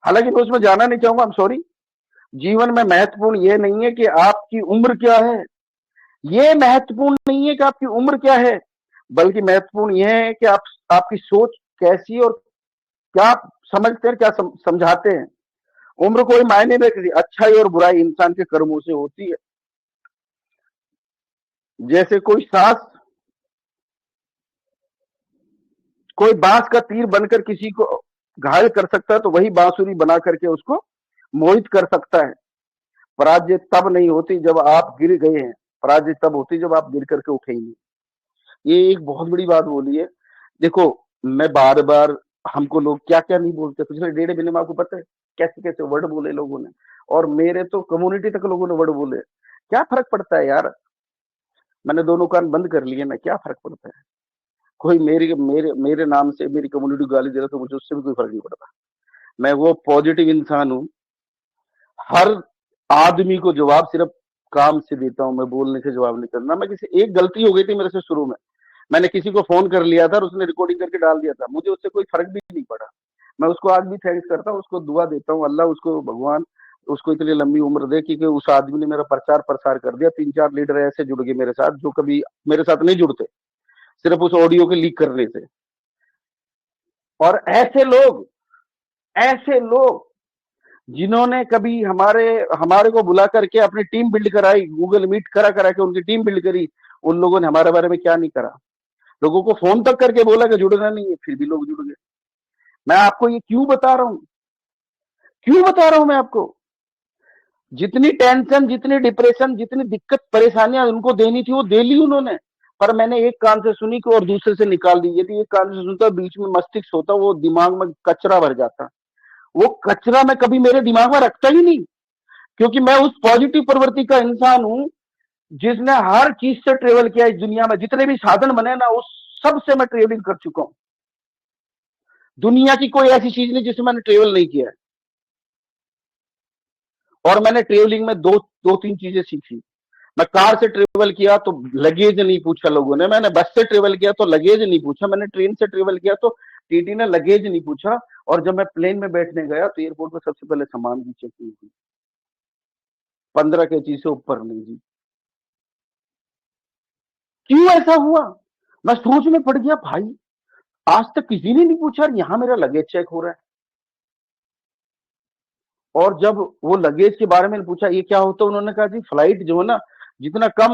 हालांकि मैं उसमें जाना नहीं चाहूंगा, सॉरी। जीवन में महत्वपूर्ण ये नहीं है कि आपकी उम्र क्या है, बल्कि महत्वपूर्ण यह है कि आपकी सोच कैसी, और क्या आप समझते हैं, क्या समझाते हैं। उम्र कोई मायने नहीं रखती, अच्छाई और बुराई इंसान के कर्मों से होती है। जैसे कोई बांस का तीर बनकर किसी को घायल कर सकता है, तो वही बांसुरी बना करके उसको मोहित कर सकता है। पराजय तब नहीं होती जब आप गिर गए हैं, पराजय तब होती जब आप गिर करके उठे ही नहीं। ये एक बहुत बड़ी बात बोली है। देखो, मैं बार बार, हमको लोग क्या क्या नहीं बोलते, पिछले 1.5 महीने में आपको पता है कैसे कैसे वर्ड बोले लोगों ने, और मेरे तो कम्युनिटी तक लोगों ने वर्ड बोले। क्या फर्क पड़ता है यार, मैंने दोनों कान बंद कर लिए ना, क्या फर्क पड़ता है। कोई मेरे नाम से मेरी कम्युनिटी गाली दे रहा तो मुझे उससे भी कोई फर्क नहीं पड़ता। मैं वो पॉजिटिव इंसान हूँ, हर आदमी को जवाब सिर्फ काम से देता हूँ, मैं बोलने से जवाब नहीं करना। मैं एक गलती हो गई थी मेरे से शुरू में, मैंने किसी को फोन कर लिया था और उसने रिकॉर्डिंग करके डाल दिया था, मुझे उससे कोई फर्क भी नहीं पड़ा। मैं उसको आज भी थैंक्स करता हूँ, उसको दुआ देता हूँ, अल्लाह उसको, भगवान उसको इतनी लंबी उम्र दे, क्योंकि उस आदमी ने मेरा प्रचार प्रसार कर दिया। 3-4 लीडर ऐसे जुड़ गए मेरे साथ जो कभी मेरे साथ नहीं जुड़ते, सिर्फ उस ऑडियो के लीक करने से। और ऐसे लोग जिन्होंने कभी हमारे को बुला करके अपनी टीम बिल्ड कराई, गूगल मीट करा के उनकी टीम बिल्ड करी, उन लोगों ने हमारे बारे में क्या नहीं करा। लोगों को फोन तक करके बोला कि जुड़ना नहीं है, फिर भी लोग जुड़ गए। मैं आपको ये क्यों बता रहा हूं मैं आपको, जितनी टेंशन, जितनी डिप्रेशन, जितनी दिक्कत परेशानियां उनको देनी थी वो दे ली उन्होंने, पर मैंने एक कान से सुनी को और दूसरे से निकाल दी। यदि एक कान से सुनता, बीच में मस्तिष्क होता, वो दिमाग में कचरा भर जाता। वो कचरा मैं कभी मेरे दिमाग में रखता ही नहीं, क्योंकि मैं उस पॉजिटिव प्रवृत्ति का इंसान हूं जिसने हर चीज से ट्रेवल किया इस दुनिया में। जितने भी साधन बने ना, उस सब से मैं ट्रेवलिंग कर चुका हूं। दुनिया की कोई ऐसी चीज नहीं जिससे मैंने ट्रेवल नहीं किया है। और मैंने ट्रेवलिंग में दो तीन चीजें सीखी। मैं कार से ट्रेवल किया तो लगेज नहीं पूछा लोगों ने, मैंने बस से ट्रेवल किया तो लगेज नहीं पूछा, मैंने ट्रेन से ट्रेवल किया तो टीटी ने लगेज नहीं पूछा, और जब मैं प्लेन में बैठने गया तो एयरपोर्ट पर सबसे पहले सामान की चेकिंग हुई, 15 kg से ऊपर नहीं जी। क्यों ऐसा हुआ? मैं सोच में पड़ गया, भाई आज तक किसी ने नहीं पूछा, यहां मेरा लगेज चेक हो रहा है। और जब वो लगेज के बारे में पूछा ये क्या होता है, उन्होंने कहा जी फ्लाइट जो है ना, जितना कम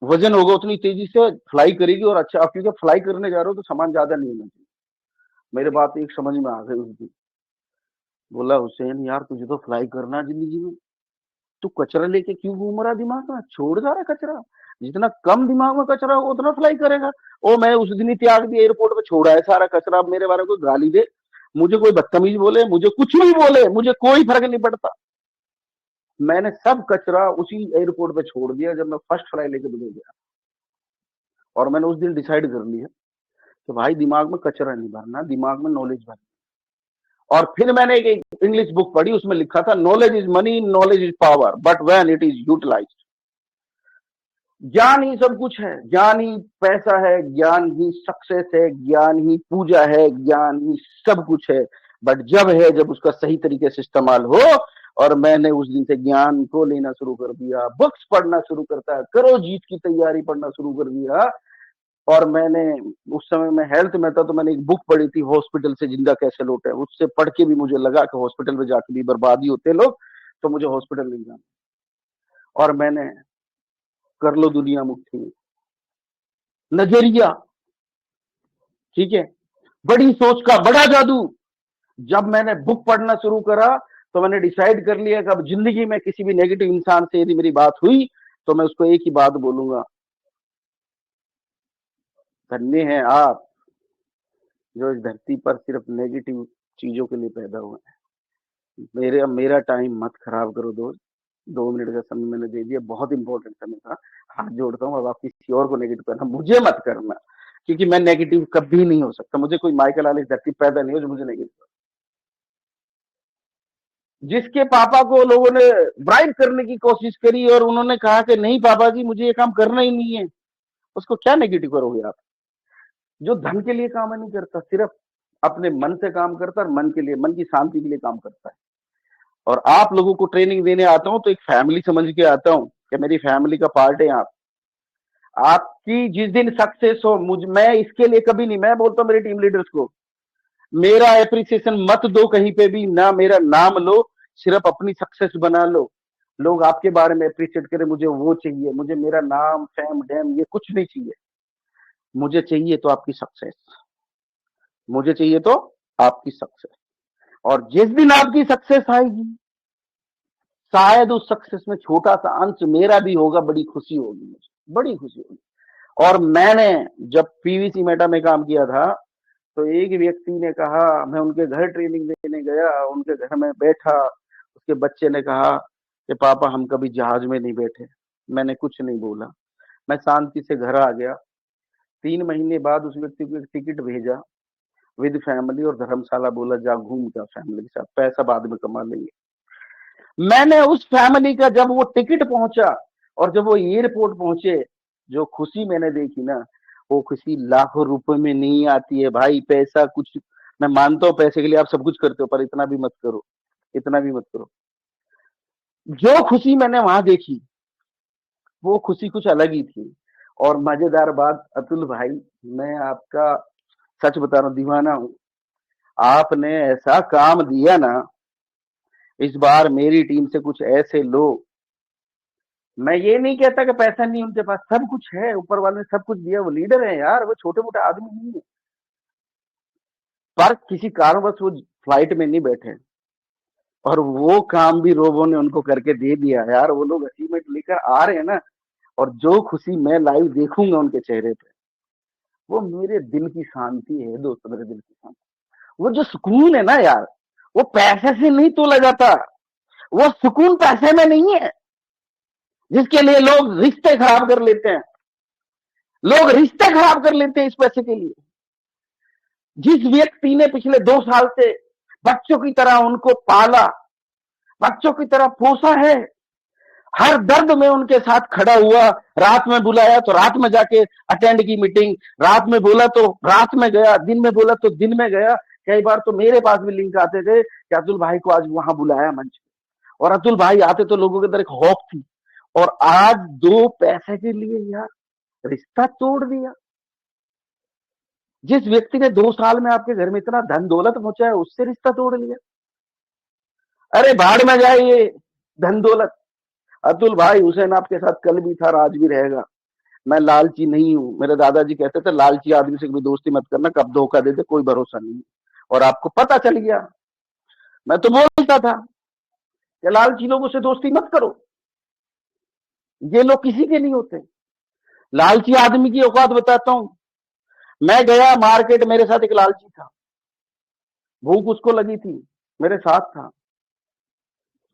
वजन होगा उतनी तेजी से फ्लाई करेगी, और अच्छा आप क्योंकि फ्लाई करने जा रहे हो तो सामान ज्यादा नहीं होना चाहिए। मेरे बात एक समझ में आ गई उस दिन। बोला हुसैन यार तुझे तो फ्लाई करना जिंदगी में, तू कचरा लेके क्यों घूम रहा दिमाग में, छोड़ जा रहा कचरा, जितना कम दिमाग में कचरा होगा उतना फ्लाई करेगा। ओ मैं उस दिन ही त्याग दिया, एयरपोर्ट पे छोड़ा है सारा कचरा। अब मेरे बारे में कोई गाली दे, मुझे कोई बदतमीज बोले, मुझे कुछ भी बोले, मुझे कोई फर्क नहीं पड़ता। मैंने सब कचरा उसी एयरपोर्ट पे छोड़ दिया जब मैं फर्स्ट फ्लाई लेके दुबई गया। और मैंने उस दिन डिसाइड कर लिया कि भाई दिमाग में कचरा नहीं भरना, दिमाग में नॉलेज भरना। और फिर मैंने एक इंग्लिश बुक पढ़ी, उसमें लिखा था knowledge is money, knowledge is power, but when it is utilized. ज्ञान ही सब कुछ है, ज्ञान ही पैसा है, ज्ञान ही सक्सेस है, ज्ञान ही पूजा है, ज्ञान ही सब कुछ है, बट जब उसका सही तरीके से इस्तेमाल हो। और मैंने उस दिन से ज्ञान को लेना शुरू कर दिया, बुक्स पढ़ना शुरू करता, करो जीत की तैयारी पढ़ना शुरू कर दिया। और मैंने उस समय में हेल्थ में था तो मैंने एक बुक पढ़ी थी, हॉस्पिटल से जिंदा कैसे लौटे। उससे पढ़ के भी मुझे लगा कि हॉस्पिटल में जाकर भी बर्बादी होते लोग, तो मुझे हॉस्पिटल नहीं जाना। और मैंने कर लो दुनिया मुक्ति नजरिया, ठीक है, बड़ी सोच का बड़ा जादू। जब मैंने बुक पढ़ना शुरू करा तो मैंने डिसाइड कर लिया कि अब जिंदगी में किसी भी नेगेटिव इंसान से यदि मेरी बात हुई तो मैं उसको एक ही बात बोलूंगा, धन्य हैं आप जो इस धरती पर सिर्फ नेगेटिव चीजों के लिए पैदा हुए हैं। मेरा टाइम मत खराब करो दोस्त। 2 मिनट का समय मैंने दे दिया, बहुत इंपॉर्टेंट समय था। हाथ जोड़ता हूँ, अब आप किसी और को नेगेटिव करना, मुझे मत करना, क्योंकि मैं नेगेटिव कभी नहीं हो सकता। मुझे कोई माइकल आलिस धरती पैदा नहीं हो जो मुझे नेगेटिव। जिसके पापा को लोगों ने ब्राइब करने की कोशिश करी और उन्होंने कहा कि नहीं पापा जी मुझे ये काम करना ही नहीं है, उसको क्या नेगेटिव करोगे आप? जो धन के लिए काम नहीं करता, सिर्फ अपने मन से काम करता है, मन के लिए, मन की शांति के लिए काम करता है। और आप लोगों को ट्रेनिंग देने आता हूं तो एक फैमिली समझ के आता हूं कि मेरी फैमिली का पार्ट है आप। आपकी जिस दिन सक्सेस हो, मैं इसके लिए कभी नहीं, मैं बोलता हूं मेरे टीम लीडर्स को, मेरा एप्रिसिएशन मत दो कहीं पे भी, ना मेरा नाम लो, सिर्फ अपनी सक्सेस बना लो। लोग आपके बारे में अप्रिशिएट करें, मुझे वो चाहिए, मुझे मेरा नाम फैम डैम ये कुछ नहीं चाहिए। मुझे चाहिए तो आपकी सक्सेस, मुझे चाहिए तो आपकी सक्सेस। और जिस दिन आपकी सक्सेस आएगी, शायद उस सक्सेस में छोटा सा अंश मेरा भी होगा, बड़ी खुशी होगी, मुझे बड़ी खुशी होगी। और मैंने जब पीवीसी मेटा में काम किया था तो एक व्यक्ति ने कहा, मैं उनके घर ट्रेनिंग देने गया, उनके घर में बैठा, उसके बच्चे ने कहा कि पापा हम कभी जहाज में नहीं बैठे। मैंने कुछ नहीं बोला, मैं शांति से घर आ गया। 3 महीने बाद उस व्यक्ति को एक टिकट भेजा विद फैमिली और धर्मशाला, बोला जा घूम जा फैमिली के साथ, पैसा बाद में कमा लेंगे। मैंने उस फैमिली का जब वो टिकट पहुंचा और जब वो एयरपोर्ट पहुंचे, जो खुशी मैंने देखी ना, वो खुशी लाखों रुपए में नहीं आती है भाई। पैसा कुछ, मैं मानता हूँ पैसे के लिए आप सब कुछ करते हो, पर इतना भी मत करो, इतना भी मत करो। जो खुशी मैंने वहां देखी वो खुशी कुछ अलग ही थी। और मजेदार बात अतुल भाई, मैं आपका सच बता रहा हूँ, दीवाना हूँ। आपने ऐसा काम दिया ना, इस बार मेरी टीम से कुछ ऐसे लोग, मैं ये नहीं कहता कि पैसा नहीं उनके पास, सब कुछ है, ऊपर वाले ने सब कुछ दिया, वो लीडर है यार, वो छोटे मोटे आदमी नहीं है, पर किसी कारणवश वो फ्लाइट में नहीं बैठे और वो काम भी रोबो ने उनको करके दे दिया यार। वो लोग अचीवमेंट लेकर आ रहे हैं ना, और जो खुशी मैं लाइव देखूंगा उनके चेहरे पे, वो मेरे दिल की शांति है दोस्तों, मेरे दिल की शांति। वो जो सुकून है ना यार, वो पैसे से नहीं तोला जाता। वो सुकून पैसे में नहीं है, जिसके लिए लोग रिश्ते खराब कर लेते हैं। लोग रिश्ते खराब कर लेते हैं इस पैसे के लिए। जिस व्यक्ति ने पिछले 2 साल से बच्चों की तरह उनको पाला, बच्चों की तरह पोसा है, हर दर्द में उनके साथ खड़ा हुआ, रात में बुलाया तो रात में जाके अटेंड की मीटिंग, रात में बोला तो रात में गया, दिन में बोला तो दिन में गया। कई बार तो मेरे पास भी लिंक आते थे कि अतुल भाई को आज वहां बुलाया मंच पे, और अतुल भाई आते तो लोगों के अंदर एक हौफ थी। और आज 2 पैसे के लिए यार रिश्ता तोड़ दिया। जिस व्यक्ति ने 2 साल में आपके घर में इतना धन दौलत पहुंचाया, उससे रिश्ता तोड़ लिया। अरे भाड़ में जाए ये धन दौलत। अतुल भाई, हुसैन आपके साथ कल भी था, आज भी रहेगा। मैं लालची नहीं हूं। मेरे दादाजी कहते थे लालची आदमी से कभी दोस्ती मत करना, कब धोखा दे दे कोई भरोसा नहीं। और आपको पता चल गया। मैं तो बोलता था कि लालची लोगों से दोस्ती मत करो, ये लोग किसी के नहीं होते। लालची आदमी की औकात बताता हूं। मैं गया मार्केट, मेरे साथ एक लालची था, भूख उसको लगी थी, मेरे साथ था,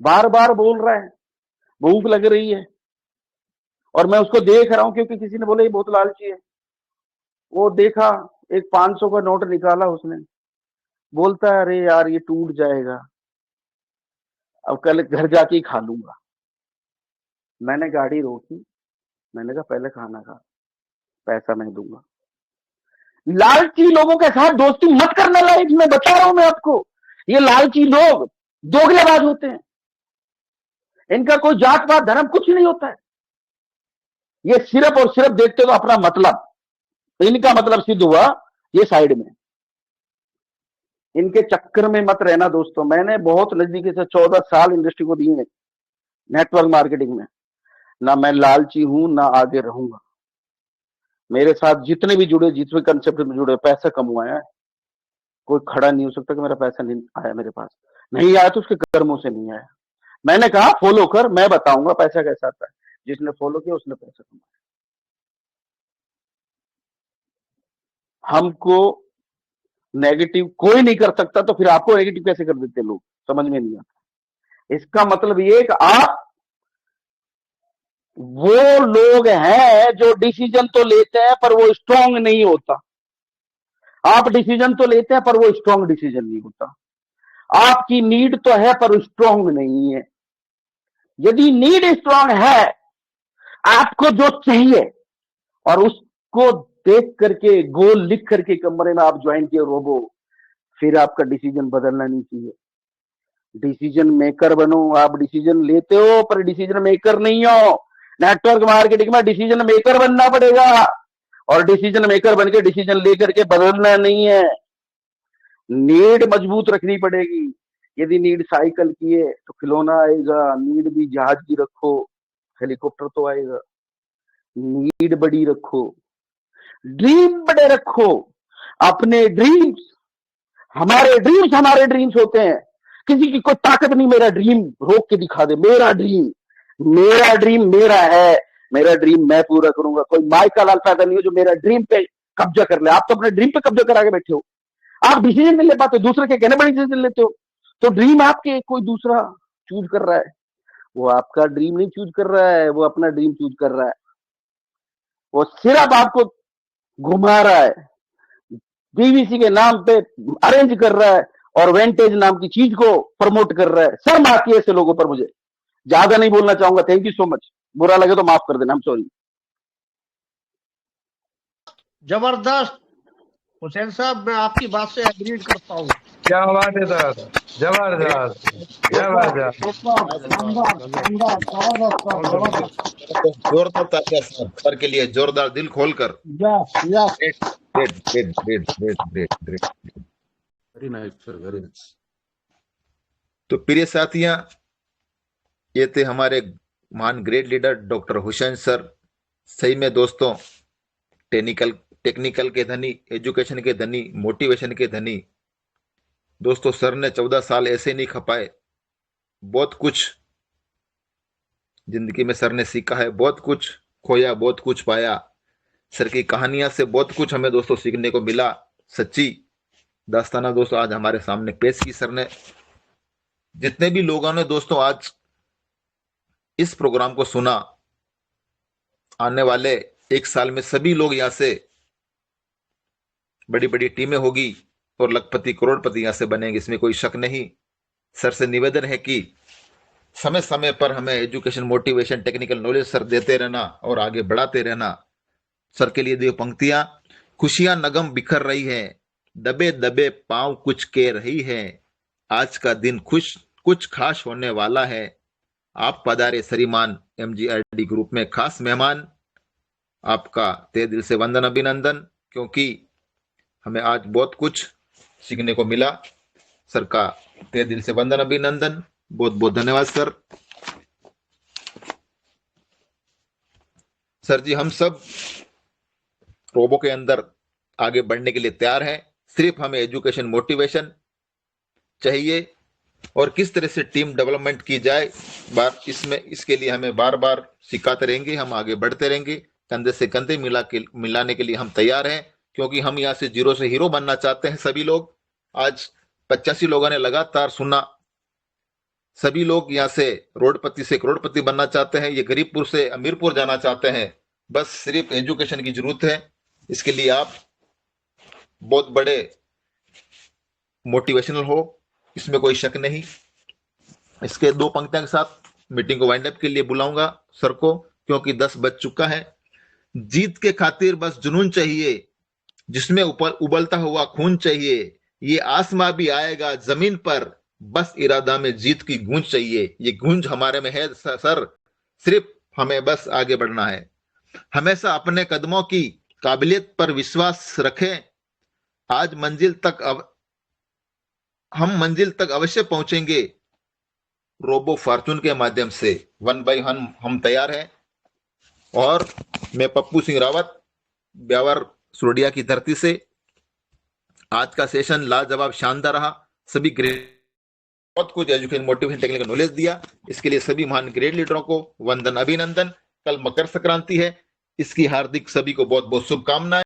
बार बार बोल रहा है भूख लग रही है, और मैं उसको देख रहा हूं क्योंकि किसी ने बोला ये बहुत लालची है। वो देखा, एक 500 का नोट निकाला उसने, बोलता है अरे यार ये टूट जाएगा, अब कल घर जाके ही खा लूंगा। मैंने गाड़ी रोकी, मैंने कहा पहले खाना खा, पैसा नहीं दूंगा। लालची लोगों के साथ दोस्ती मत करना लाइफ में, बता रहा हूं मैं आपको। ये लालची लोग दोगलेबाज होते हैं, इनका कोई जात पात धर्म कुछ नहीं होता है। ये सिर्फ और सिर्फ देखते हो अपना मतलब, इनका मतलब सिद्ध हुआ ये साइड में। इनके चक्कर में मत रहना दोस्तों। मैंने बहुत नजदीकी से 14 साल इंडस्ट्री को दिए नेटवर्क मार्केटिंग में। ना मैं लालची हूं, ना आगे रहूंगा। मेरे साथ जितने भी जुड़े, जितने कंसेप्ट में जुड़े, पैसा कमवाया है, कोई खड़ा नहीं हो सकता कि मेरा पैसा नहीं आया मेरे पास। नहीं आया तो उसके कर्मों से नहीं आया। मैंने कहा फॉलो कर, मैं बताऊंगा पैसा कैसा आता है। जिसने फॉलो किया उसने पैसा कमाया। हमको नेगेटिव कोई नहीं कर सकता, तो फिर आपको नेगेटिव कैसे कर देते लोग, समझ में नहीं आता। इसका मतलब ये कि आप वो लोग हैं जो डिसीजन तो लेते हैं पर वो स्ट्रांग नहीं होता। आप डिसीजन तो लेते हैं पर वो स्ट्रांग डिसीजन नहीं होता। आपकी नीड तो है पर स्ट्रांग नहीं है। यदि नीड स्ट्रांग है, आपको जो चाहिए और उसको देख करके, गोल लिख करके कमरे में आप ज्वाइन किए रोबो, फिर आपका डिसीजन बदलना नहीं चाहिए। डिसीजन मेकर बनो। आप डिसीजन लेते हो पर डिसीजन मेकर नहीं हो। नेटवर्क मार्केटिंग में डिसीजन मेकर बनना पड़ेगा, और डिसीजन मेकर बनके डिसीजन लेकर के बदलना नहीं है। नीड मजबूत रखनी पड़ेगी। यदि नीड साइकिल की है तो खिलौना आएगा, नीड भी जहाज की रखो, हेलीकॉप्टर तो आएगा। नीड बड़ी रखो, ड्रीम बड़े रखो। अपने ड्रीम्स, हमारे ड्रीम्स होते हैं। किसी की कोई ताकत नहीं मेरा ड्रीम रोक के दिखा दे। मेरा ड्रीम मेरा है, मेरा ड्रीम मैं पूरा करूंगा। कोई माइका लाल पैदा नहीं हो जो मेरा ड्रीम पे कब्जा कर ले। आप तो अपने ड्रीम पे कब्जा करा के बैठे हो। आप डिसीजन नहीं ले पाते, दूसरे के कहने पर डिसीजन लेते हो। तो ड्रीम आपके कोई दूसरा चूज कर रहा है। वो आपका ड्रीम नहीं चूज कर रहा है, वो अपना ड्रीम चूज कर रहा है। वो सिर्फ आपको घुमा रहा है, बीवीसी के नाम पे अरेंज कर रहा है, और वेंटेज नाम की चीज को प्रमोट कर रहा है। शर्म आती है ऐसे लोगों पर मुझे। ज्यादा नहीं बोलना चाहूंगा। Thank you so much. बुरा लगे तो माफ कर देना, आई एम सॉरी। जबरदस्त हुसैन साहब, मैं आपकी बात से एग्री करता हूँ। क्या बात है सर, जबरदस्त जबरदस्त। जोरदार तालियां सर के लिए, जोरदार, दिल खोलकर। Very nice sir, very nice. तो प्रिय साथियां, ये थे हमारे महान great leader doctor Hussain sir. सही में दोस्तों, टेक्निकल के धनी, एजुकेशन के धनी, मोटिवेशन के धनी। दोस्तों, सर ने 14 साल ऐसे नहीं खपाए। बहुत कुछ जिंदगी में सर ने सीखा है, बहुत कुछ खोया, बहुत कुछ पाया। सर की कहानियां से बहुत कुछ हमें दोस्तों सीखने को मिला। सच्ची दास्ताना दोस्तों आज हमारे सामने पेश की सर ने। जितने भी लोगों ने दोस्तों आज इस प्रोग्राम को सुना, आने वाले 1 साल में सभी लोग यहां से बड़ी बड़ी टीमें होगी और लखपति करोड़पति यहां से बनेंगे, इसमें कोई शक नहीं। सर से निवेदन है कि समय समय पर हमें education, motivation, technical knowledge sir देते रहना और आगे बढ़ाते रहना। सर के लिए दो पंक्तियां। खुशियां नगम बिखर रही है, दबे दबे पांव कुछ कह रही है, आज का दिन कुछ खास होने वाला है। आप पधारे श्रीमान MGRD ग्रुप में खास मेहमान, आपका तहे दिल से वंदन अभिनंदन, क्योंकि हमें आज बहुत कुछ सीखने को मिला। सर का तहे दिल से वंदन अभिनंदन, बहुत बहुत धन्यवाद सर। सर जी, हम सब रोबो के अंदर आगे बढ़ने के लिए तैयार हैं, सिर्फ हमें एजुकेशन मोटिवेशन चाहिए और किस तरह से टीम डेवलपमेंट की जाए इसके लिए हमें बार बार सिखाते रहेंगे, हम आगे बढ़ते रहेंगे, कंधे से कंधे मिलाने के लिए हम तैयार हैं, क्योंकि हम यहाँ से जीरो से हीरो बनना चाहते हैं। सभी लोग, आज 85 लोगों ने लगातार सुना, सभी लोग यहाँ से रोडपति से करोड़पति बनना चाहते हैं, ये गरीबपुर से अमीरपुर जाना चाहते हैं। बस सिर्फ एजुकेशन की जरूरत है, इसके लिए आप बहुत बड़े मोटिवेशनल हो, इसमें कोई शक नहीं। इसके दो पंक्तियों के साथ मीटिंग को वाइंड अप के लिए बुलाऊंगा सर को, क्योंकि 10 बज चुका है। जीत के खातिर बस जुनून चाहिए, जिसमें उबलता हुआ खून चाहिए, ये आसमां भी आएगा जमीन पर, बस इरादा में जीत की गूंज चाहिए। ये गूंज हमारे में है सर, सिर्फ हमें बस आगे बढ़ना है। हमेशा अपने कदमों की काबिलियत पर विश्वास रखें, आज हम मंजिल तक अवश्य पहुंचेंगे। रोबो फॉर्चून के माध्यम से 1 by 1 हम तैयार हैं। और मैं पप्पू सिंह रावत, ब्यावर सुरडिया की धरती से, आज का सेशन लाजवाब शानदार रहा। सभी बहुत कुछ एजुकेशन, मोटिवेशन, टेक्निकल नॉलेज दिया, इसके लिए सभी महान ग्रेड लीडरों को वंदन अभिनंदन। कल मकर संक्रांति है, इसकी हार्दिक सभी को बहुत बहुत शुभकामनाएं।